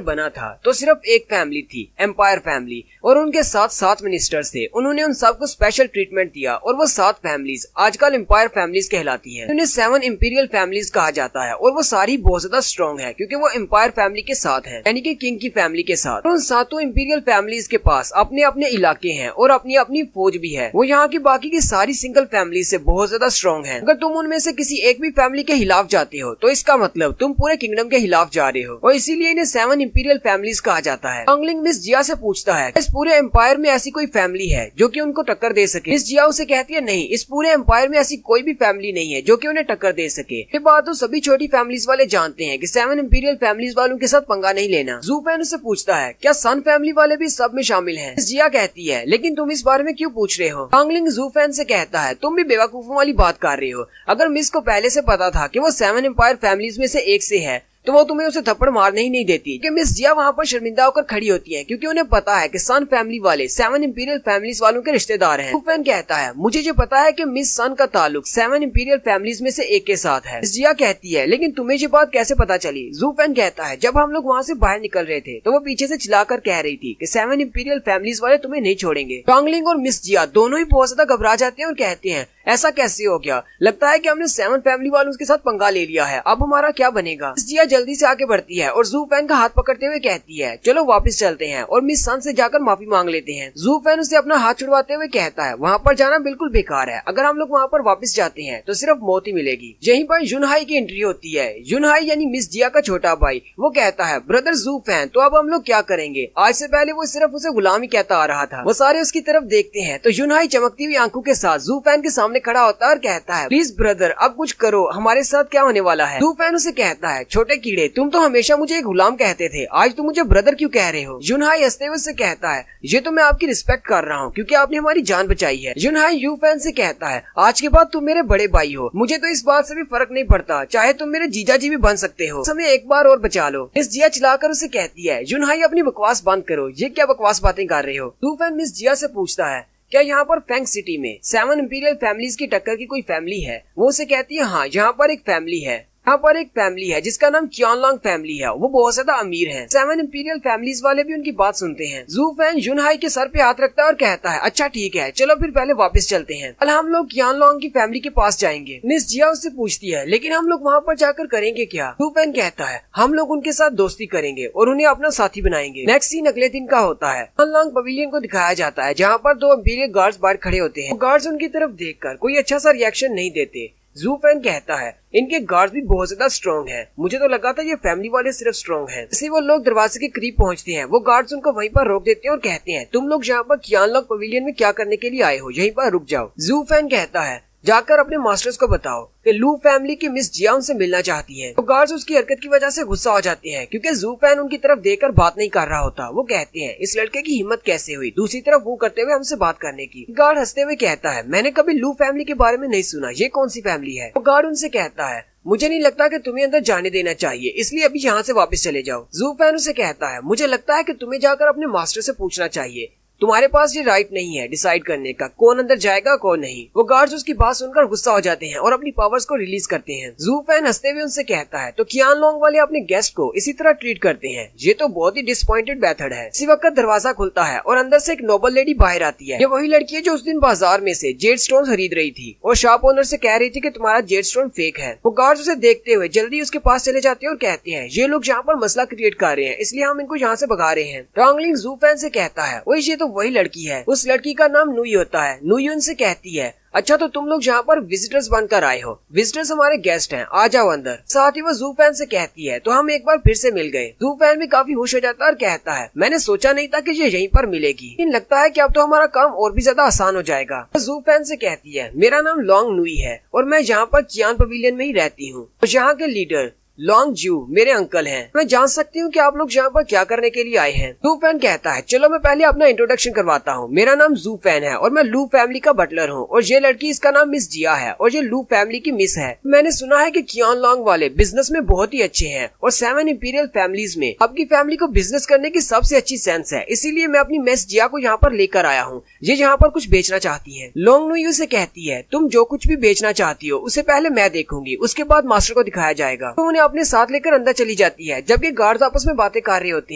बना था तो सिर्फ एक फैमिली थी, एम्पायर फैमिली, और उनके साथ 7 मिनिस्टर्स थे। उन्होंने उन सबको स्पेशल ट्रीटमेंट दिया और वो 7 फैमिलीज आजकल एम्पायर फैमिलीज कहलाती हैं। उन्हें 7 इंपीरियल फैमिलीज कहा जाता है और वो सारी बहुत ज्यादा स्ट्रॉन्ग है क्योंकि वो एम्पायर फैमिली के साथ है, यानी कि किंग की फैमिली के साथ। उन 7 इंपीरियल फैमिलीज के पास अपने अपने इलाके हैं और अपनी अपनी फौज भी है। वो यहाँ की बाकी की सारी सिंगल फैमिली से बहुत ज्यादा स्ट्रॉन्ग है। अगर तुम उनमें से किसी एक भी फैमिली के खिलाफ जाते हो तो इसका मतलब तुम पूरे किंगडम के खिलाफ जा रहे हो, और इसीलिए इन्हें 7 इंपीरियल फैमिलीज कहा जाता है। टोंगलिंग मिस जिया से पूछता है, इस पूरे एम्पायर में ऐसी कोई फैमिली है जो कि उनको टक्कर दे सके? मिस जिया उसे कहती है, नहीं, इस पूरे एम्पायर में ऐसी कोई भी फैमिली नहीं है जो कि उन्हें टक्कर दे सके। ये बात तो सभी छोटी फैमिलीज वाले जानते हैं कि 7 इंपीरियल फैमिलीज वालों के साथ पंगा नहीं लेना। जू फैन उसे पूछता है, क्या सन फैमिली वाले भी सब में शामिल हैं? मिस जिया कहती है, लेकिन तुम इस बारे में क्यों पूछ रहे हो? टोंगलिंग जू फैन से कहता है, तुम भी बेवकूफों वाली बात कर रहे हो। अगर मिस को पहले से पता था कि वो 7 एम्पायर फैमिलीज में से एक से है तो वो तुम्हें उसे थप्पड़ मारने ही नहीं देती। कि मिस जिया वहाँ पर शर्मिंदा होकर खड़ी होती है क्योंकि उन्हें पता है कि सन फैमिली वाले 7 इंपीरियल फैमिलीज वालों के रिश्तेदार हैं। फैन कहता है, मुझे जो पता है कि मिस सन का ताल्लुक 7 इंपीरियल फैमिलीज में से एक के साथ है। मिस जिया कहती है, लेकिन तुम्हें ये बात कैसे पता चली? जू फैन कहता है, जब हम लोग वहाँ से बाहर निकल रहे थे तो वो पीछे से चिल्लाकर कह रही थी कि 7 इंपीरियल फैमिलीज वाले तुम्हें नहीं छोड़ेंगे। टोंगलिंग और मिस जिया दोनों ही बहुत ज्यादा घबरा जाते हैं और कहते हैं, ऐसा कैसे हो गया? लगता है कि हमने 7 फैमिली वालों के साथ पंगा ले लिया है, अब हमारा क्या बनेगा? मिस जिया जल्दी से आगे बढ़ती है और जू फैन का हाथ पकड़ते हुए कहती है, चलो वापस चलते हैं और मिस सन से जाकर माफी मांग लेते हैं। जू फैन उसे अपना हाथ छुड़वाते हुए कहता है, वहाँ पर जाना बिल्कुल बेकार है, अगर हम लोग वहाँ पर वापस जाते हैं तो सिर्फ मौत ही मिलेगी। यहीं पर युनहाई की एंट्री होती है। युनहाई यानी मिस जिया का छोटा भाई, वो कहता है, ब्रदर जू फैन, तो अब हम लोग क्या करेंगे? आज से पहले वो सिर्फ उसे गुलाम ही कहता आ रहा था। वो सारे उसकी तरफ देखते हैं तो युनहाई चमकती हुई आंखों के साथ जू फैन के सामने खड़ा होता है और कहता है, प्लीज ब्रदर, अब कुछ करो, हमारे साथ क्या होने वाला है? जू फैन उसे कहता है, छोटे कीड़े, तुम तो हमेशा मुझे गुलाम कहते थे, आज तुम मुझे ब्रदर क्यों कह रहे हो? युनहाई हंसते हुए उससे कहता है, ये तो मैं आपकी रिस्पेक्ट कर रहा हूँ क्योंकि आपने हमारी जान बचाई है। युनहाई यू फैन से कहता है, आज के बाद तुम मेरे बड़े भाई हो, मुझे तो इस बात से भी फर्क नहीं पड़ता, चाहे तुम मेरे जीजा जी भी बन सकते हो, हमें एक बार और बचा लो। मिस जिया चिल्लाकर उसे कहती है, युनहाई अपनी बकवास बंद करो, ये क्या बकवास बातें कर रहे हो? यू फैन मिस जिया से पूछता है, क्या यहाँ पर फैंग सिटी में 7 इंपीरियल फैमिलीज की टक्कर की कोई फैमिली है? वो उसे कहती है, हाँ, यहाँ पर एक फैमिली है, यहाँ पर एक फैमिली है जिसका नाम क्यानलोंग फैमिली है, वो बहुत ज्यादा अमीर है। 7 इंपीरियल फैमिलीज वाले भी उनकी बात सुनते हैं। जू फैन युनहाई के सर पे हाथ रखता है और कहता है, अच्छा ठीक है, चलो फिर पहले वापस चलते हैं, कल हम लोग क्यानलोंग की फैमिली के पास जाएंगे। मिस जिया उससे पूछती है, लेकिन हम लोग वहाँ पर जाकर करेंगे क्या? जू फैन कहता है, हम लोग उनके साथ दोस्ती करेंगे और उन्हें अपना साथी बनाएंगे। नेक्स्ट सीन अगले दिन का होता है। क्यानलोंग पवेलियन को दिखाया जाता है जहाँ पर 2 इंपीरियल गार्ड्स बाहर खड़े होते हैं। गार्ड्स उनकी तरफ देखकर कोई अच्छा सा रिएक्शन नहीं देते। जू फैन कहता है, इनके गार्ड्स भी बहुत ज्यादा स्ट्रॉन्ग हैं, मुझे तो लगा था ये फैमिली वाले सिर्फ स्ट्रॉन्ग हैं। जैसे वो लोग दरवाजे के करीब पहुंचते हैं, वो गार्ड्स उनको वहीं पर रोक देते हैं और कहते हैं, तुम लोग यहाँ पर क्यानलोंग पवेलियन में क्या करने के लिए आए हो? यहीं पर रुक जाओ। जू फैन कहता है, जाकर अपने मास्टर्स को बताओ कि लू फैमिली की मिस जिया उनसे मिलना चाहती है। तो गार्ड्स उसकी हरकत की वजह से गुस्सा हो जाते हैं क्योंकि जू फैन उनकी तरफ देखकर बात नहीं कर रहा होता। वो कहते हैं, इस लड़के की हिम्मत कैसे हुई दूसरी तरफ वो करते हुए हमसे बात करने की? गार्ड हंसते हुए कहता है, मैंने कभी लू फैमिली के बारे में नहीं सुना, ये कौन सी फैमिली है? तो गार्ड उनसे कहता है, मुझे नहीं लगता कि तुम्हें अंदर जाने देना चाहिए, इसलिए अभी यहाँ से वापस चले जाओ। जू फैन उसे कहता है, मुझे लगता है कि तुम्हें जाकर अपने मास्टर से पूछना चाहिए, तुम्हारे पास ये राइट नहीं है डिसाइड करने का कौन अंदर जाएगा कौन नहीं। वो गार्ड्स उसकी बात सुनकर गुस्सा हो जाते हैं और अपनी पावर्स को रिलीज करते हैं। जू फैन हंसते हुए उनसे कहता है तो कियान लोंग वाले अपने गेस्ट को इसी तरह ट्रीट करते हैं, ये तो बहुत ही डिसअपॉइंटेड मेथड है। इसी वक्त दरवाजा खुलता है और अंदर से एक नोबल लेडी बाहर आती है। ये वही लड़की है जो उस दिन बाजार में से जेड स्टोन खरीद रही थी और शॉप ओनर से कह रही थी कि तुम्हारा जेड स्टोन फेक है। वो गार्ड्स उसे देखते हुए जल्दी उसके पास चले जाते हैं और कहते हैं ये लोग यहाँ पर मसला क्रिएट कर रहे हैं इसलिए हम इनको यहाँ से भगा रहे हैं। रॉन्गलिंग जू फैन से कहता है वही ये तो वही लड़की है। उस लड़की का नाम नुई होता है। नुई उनसे कहती है अच्छा तो तुम लोग यहाँ पर विजिटर्स बनकर आए हो, विजिटर्स हमारे गेस्ट हैं, आ जाओ अंदर। साथ ही वो जू फैन से कहती है तो हम एक बार फिर से मिल गए। जू फैन भी काफी खुश हो जाता है और कहता है मैंने सोचा नहीं था कि ये यहीं पर मिलेगी, लेकिन लगता है कि अब तो हमारा काम और भी ज्यादा आसान हो जाएगा। जू फैन से कहती है मेरा नाम लॉन्ग नुई है और मैं यहाँ पर चियान पवेलियन में ही रहती हूँ। यहाँ के लीडर लॉन्ग जू मेरे अंकल हैं। मैं जान सकती हूँ कि आप लोग यहाँ पर क्या करने के लिए आए हैं। जू फैन कहता है चलो मैं पहले अपना इंट्रोडक्शन करवाता हूँ। मेरा नाम जू फैन है और मैं लू फैमिली का बटलर हूँ और ये लड़की इसका नाम मिस जिया है और ये लू फैमिली की मिस है। मैंने सुना है कि कियान लोंग वाले बिजनेस में बहुत ही अच्छे हैं और 7 इंपीरियल फैमिलीज में आपकी फैमिली को बिजनेस करने की सबसे अच्छी सेंस है, इसीलिए मैं अपनी मिस जिया को यहाँ पर लेकर आया हूँ। ये यहाँ पर कुछ बेचना चाहती है। लॉन्ग नुई उसे कहती है तुम जो कुछ भी बेचना चाहती हो उसे पहले मैं देखूंगी, उसके बाद मास्टर को दिखाया जाएगा। तो उन्हें अपने साथ लेकर अंदर चली जाती है जबकि गार्ड्स आपस में बातें कर रहे होते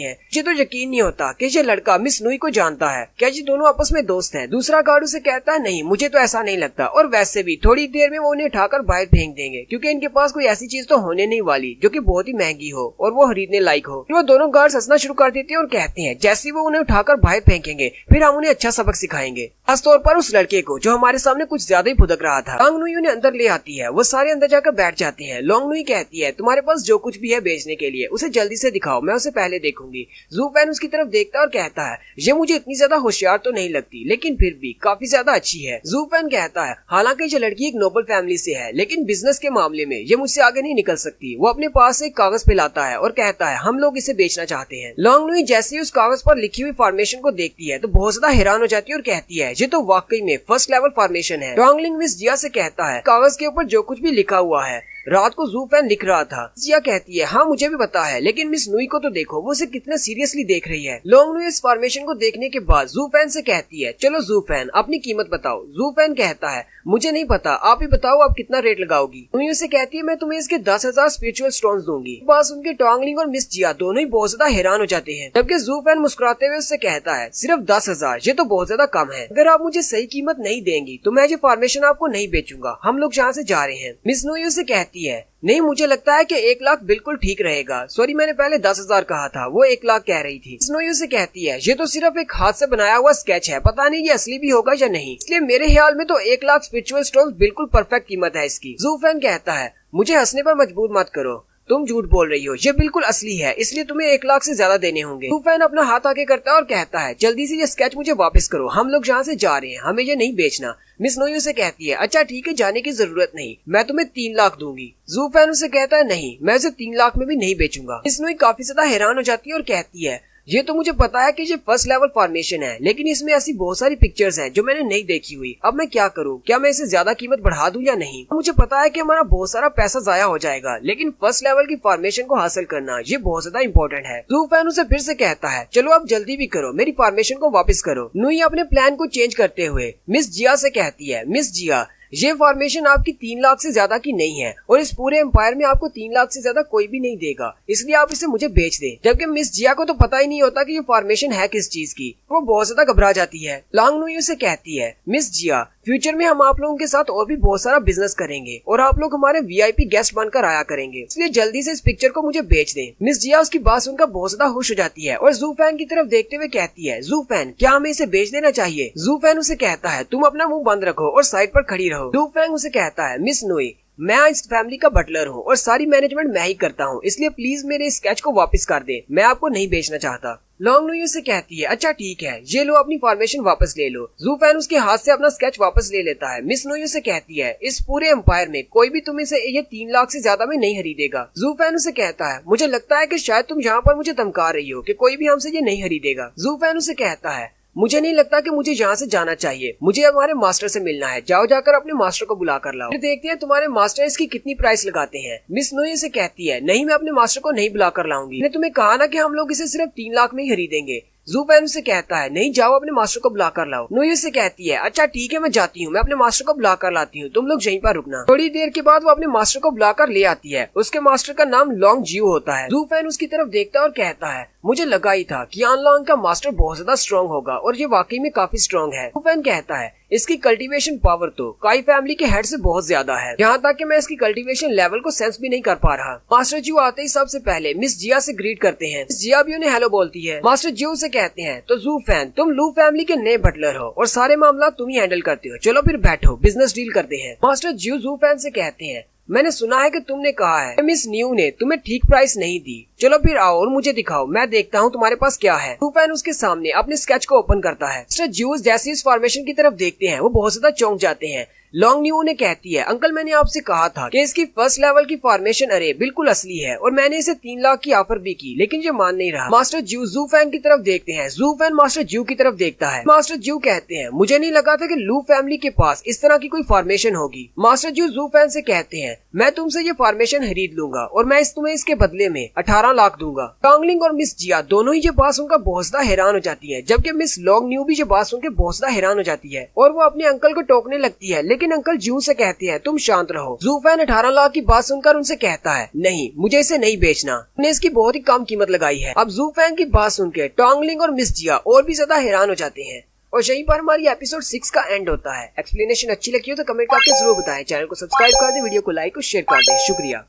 हैं। मुझे तो यकीन नहीं होता कि ये लड़का मिस नुई को जानता है, क्या ये दोनों आपस में दोस्त हैं? दूसरा गार्ड उसे कहता है नहीं मुझे तो ऐसा नहीं लगता और वैसे भी थोड़ी देर में वो उन्हें उठाकर बाहर फेंक देंगे क्योंकि इनके पास कोई ऐसी चीज तो होने नहीं वाली जो कि बहुत ही महंगी हो और वो खरीदने लायक हो। वो दोनों गार्ड्स हंसना शुरू कर देते हैं और कहते हैं जैसे वो उन्हें उठाकर बाहर फेंकेंगे फिर हम उन्हें अच्छा सबक सिखाएंगे, खासतौर पर उस लड़के को जो हमारे सामने कुछ ज्यादा ही फुदक रहा था। लॉन्ग नुई उन्हें अंदर ले आती है। वो सारे अंदर जाकर बैठ जाते हैं। लॉन्ग नुई कहती है तुम्हारे पास जो कुछ भी है बेचने के लिए उसे जल्दी से दिखाओ, मैं उसे पहले देखूंगी। जू फैन उसकी तरफ देखता है और कहता है ये मुझे इतनी ज्यादा होशियार तो नहीं लगती लेकिन फिर भी काफी ज्यादा अच्छी है। जू फैन कहता है हालांकि ये लड़की एक नोबल फैमिली से है लेकिन बिजनेस के मामले में ये मुझसे आगे नहीं निकल सकती। वो अपने पास से एक कागज पे लाता है और कहता है हम लोग इसे बेचना चाहते हैं। लॉन्ग नुई जैसे ही उस कागज पर लिखी हुई फॉर्मेशन को देखती है तो बहुत ज्यादा हैरान हो जाती है और कहती है ये तो वाकई में फर्स्ट लेवल फॉर्मेशन है। रॉन्गलिंग मिस जिया से कहता है कागज के ऊपर जो कुछ भी लिखा हुआ है रात को जू फैन लिख रहा था। जिया कहती है हाँ मुझे भी पता है लेकिन मिस नुई को तो देखो वो उसे कितने सीरियसली देख रही है। लॉन्ग नुई इस फॉर्मेशन को देखने के बाद जू फैन से कहती है चलो जू फैन अपनी कीमत बताओ। जू फैन कहता है मुझे नहीं पता, आप ही बताओ आप कितना रेट लगाओगी। नुई उसे कहती है मैं तुम्हें इसके 10,000 स्पिरिचुअल स्टोन्स दूंगी। बस उनके टॉन्गलिंग और मिस जिया दोनों ही बहुत ज्यादा हैरान हो जाते हैं जबकि जू फैन मुस्कुराते हुए उससे कहता है सिर्फ 10,000 ये तो बहुत ज्यादा कम है, अगर आप मुझे सही कीमत नहीं देंगी तो मैं ये फॉर्मेशन आपको नहीं बेचूंगा, हम लोग जहाँ से जा रहे हैं। मिस नुई उसे कहती है नहीं मुझे लगता है कि 1 लाख बिल्कुल ठीक रहेगा, सॉरी मैंने पहले 10,000 कहा था, वो 1 लाख कह रही थी। स्नोयू से कहती है ये तो सिर्फ एक हाथ से बनाया हुआ स्केच है, पता नहीं ये असली भी होगा या नहीं, इसलिए मेरे ख्याल में तो 1 लाख स्पिरिचुअल स्टोन्स बिल्कुल परफेक्ट कीमत है इसकी। जू फैन कहता है मुझे हंसने पर मजबूर मत करो, तुम झूठ बोल रही हो, ये बिल्कुल असली है इसलिए तुम्हें 1 लाख से ज्यादा देने होंगे। जू फैन अपना हाथ आगे करता है और कहता है जल्दी से ये स्केच मुझे वापस करो, हम लोग जहाँ से जा रहे हैं हमें ये नहीं बेचना। मिस नोयू से कहती है अच्छा ठीक है जाने की जरूरत नहीं, मैं तुम्हें 3 लाख दूंगी। जू फैन उसे कहता है नहीं मैं इसे 3 लाख में भी नहीं बेचूंगा। मिस नोयू काफी ज्यादा हैरान हो जाती है और कहती है ये तो मुझे पता है कि ये फर्स्ट लेवल फॉर्मेशन है लेकिन इसमें ऐसी बहुत सारी पिक्चर्स हैं जो मैंने नहीं देखी हुई, अब मैं क्या करूं, क्या मैं इसे ज्यादा कीमत बढ़ा दूं या नहीं। मुझे पता है कि हमारा बहुत सारा पैसा जाया हो जाएगा लेकिन फर्स्ट लेवल की फॉर्मेशन को हासिल करना ये बहुत ज्यादा इंपॉर्टेंट है। जू फैन उसे फिर से कहता है चलो आप जल्दी भी करो, मेरी फॉर्मेशन को वापस करो। नुई अपने प्लान को चेंज करते हुए मिस जिया से कहती है मिस जिया ये फॉर्मेशन आपकी 3 लाख से ज्यादा की नहीं है और इस पूरे एम्पायर में आपको 3 लाख से ज्यादा कोई भी नहीं देगा, इसलिए आप इसे मुझे बेच दे। जबकि मिस जिया को तो पता ही नहीं होता कि ये फॉर्मेशन है किस चीज की, वो बहुत ज्यादा घबरा जाती है। लॉन्ग नुई से कहती है मिस जिया फ्यूचर में हम आप लोगों के साथ और भी बहुत सारा बिजनेस करेंगे और आप लोग हमारे वीआईपी गेस्ट बनकर आया करेंगे, इसलिए जल्दी से इस पिक्चर को मुझे बेच दें। मिस जिया उसकी बात सुनकर बहुत ज्यादा खुश हो जाती है और जू फैन की तरफ देखते हुए कहती है जू फैन क्या हमें इसे बेच देना चाहिए। जू फैन उसे कहता है तुम अपना मुंह बंद रखो और साइड पर खड़ी रहो। जू फैन उसे कहता है मिस नोई मैं इस फैमिली का बटलर हूँ और सारी मैनेजमेंट मैं ही करता हूँ, इसलिए प्लीज मेरे स्केच को वापस कर दे, मैं आपको नहीं बेचना चाहता। लॉन्ग नुई से कहती है अच्छा ठीक है ये लो अपनी फॉर्मेशन वापस ले लो। जू फैन उसके हाथ से अपना स्केच वापस ले लेता है। मिस नुई से कहती है इस पूरे एम्पायर में कोई भी तुम्हें से ये 3 लाख से ज्यादा में नहीं खरीदेगा। जू फैन उसे कहता है मुझे लगता है कि शायद तुम यहाँ पर मुझे धमका रही हो कि कोई भी हमसे ये नहीं खरीदेगा। जू फैन उसे कहता है मुझे नहीं लगता कि मुझे यहाँ से जाना चाहिए, मुझे हमारे मास्टर से मिलना है, जाओ जाकर अपने मास्टर को बुला कर लाओ, फिर देखते हैं तुम्हारे मास्टर इसकी कितनी प्राइस लगाते हैं। मिस नोई से कहती है नहीं मैं अपने मास्टर को नहीं बुला कर लाऊंगी, मैंने तुम्हें कहा ना कि हम लोग इसे सिर्फ 3 लाख में ही खरीदेंगे। जू फैन उसे कहता है नहीं जाओ अपने मास्टर को बुला कर लाओ। नुई से कहती है अच्छा ठीक है मैं जाती हूँ, मैं अपने मास्टर को बुला कर लाती हूँ, तुम लोग यहीं पर रुकना। थोड़ी देर के बाद वो अपने मास्टर को बुलाकर ले आती है। उसके मास्टर का नाम लॉन्ग जियो होता है। जू फैन उसकी तरफ देखता है और कहता है मुझे लगा ही था कि यान लॉन्ग का मास्टर बहुत ज्यादा स्ट्रॉन्ग होगा और ये वाकई में काफी स्ट्रॉन्ग है। जू फैन कहता है इसकी कल्टीवेशन पावर तो काई फैमिली के हेड से बहुत ज्यादा है, यहाँ तक कि मैं इसकी कल्टीवेशन लेवल को सेंस भी नहीं कर पा रहा। मास्टर जियो आते ही सबसे पहले मिस जिया से ग्रीट करते हैं। मिस जिया भी उन्हें हेलो बोलती है। मास्टर जियो से कहते हैं तो जू फैन तुम लू फैमिली के नए बटलर हो और सारे मामला तुम ही हैंडल करते हो, चलो फिर बैठो बिजनेस डील करते हैं। मास्टर जियो जू फैन से कहते हैं मैंने सुना है कि तुमने कहा है मिस न्यू ने तुम्हें ठीक प्राइस नहीं दी, चलो फिर आओ और मुझे दिखाओ, मैं देखता हूँ तुम्हारे पास क्या है। जू फैन उसके सामने अपने स्केच को ओपन करता है। मिस्टर ज्यूस जैसे इस फॉर्मेशन की तरफ देखते हैं वो बहुत ज्यादा चौंक जाते हैं। लॉन्ग न्यू उन्हें कहती है अंकल मैंने आपसे कहा था कि इसकी फर्स्ट लेवल की फॉर्मेशन अरे बिल्कुल असली है और मैंने इसे 3 लाख की ऑफर भी की लेकिन ये मान नहीं रहा। मास्टर ज्यू जू फैन की तरफ देखते हैं। जू फैन मास्टर ज्यू की तरफ देखता है। मास्टर ज्यू कहते हैं मुझे नहीं लगा था कि लू फैमिली के पास इस तरह की कोई फॉर्मेशन होगी। मास्टर ज्यू जू फैन से कहते हैं मैं तुमसे ये फॉर्मेशन खरीद लूंगा और मैं तुम्हें इसके बदले में 18 लाख दूंगा। टोंगलिंग और मिस जिया दोनों ही ये बात सुनकर बहुत ज्यादा हैरान हो जाती है, जबकि मिस लॉन्ग न्यू भी ये बात सुनकर बहुत ज्यादा हैरान हो जाती है और वो अपने अंकल को टोकने लगती है, लेकिन अंकल ज्यू से कहती है तुम शांत रहो। जू फैन 18 लाख की बात सुनकर उनसे कहता है नहीं मुझे इसे नहीं बेचना, हमने इसकी बहुत ही कम कीमत लगाई है। अब जू फैन की बात सुनकर टोंगलिंग और मिस जिया और भी ज्यादा हैरान हो जाते हैं और यहीं पर हमारी एपिसोड 6 का एंड होता है। एक्सप्लेनेशन अच्छी लगी हो तो कमेंट करके जरूर बताएं, चैनल को सब्सक्राइब कर दे, वीडियो को लाइक और शेयर कर दे। शुक्रिया।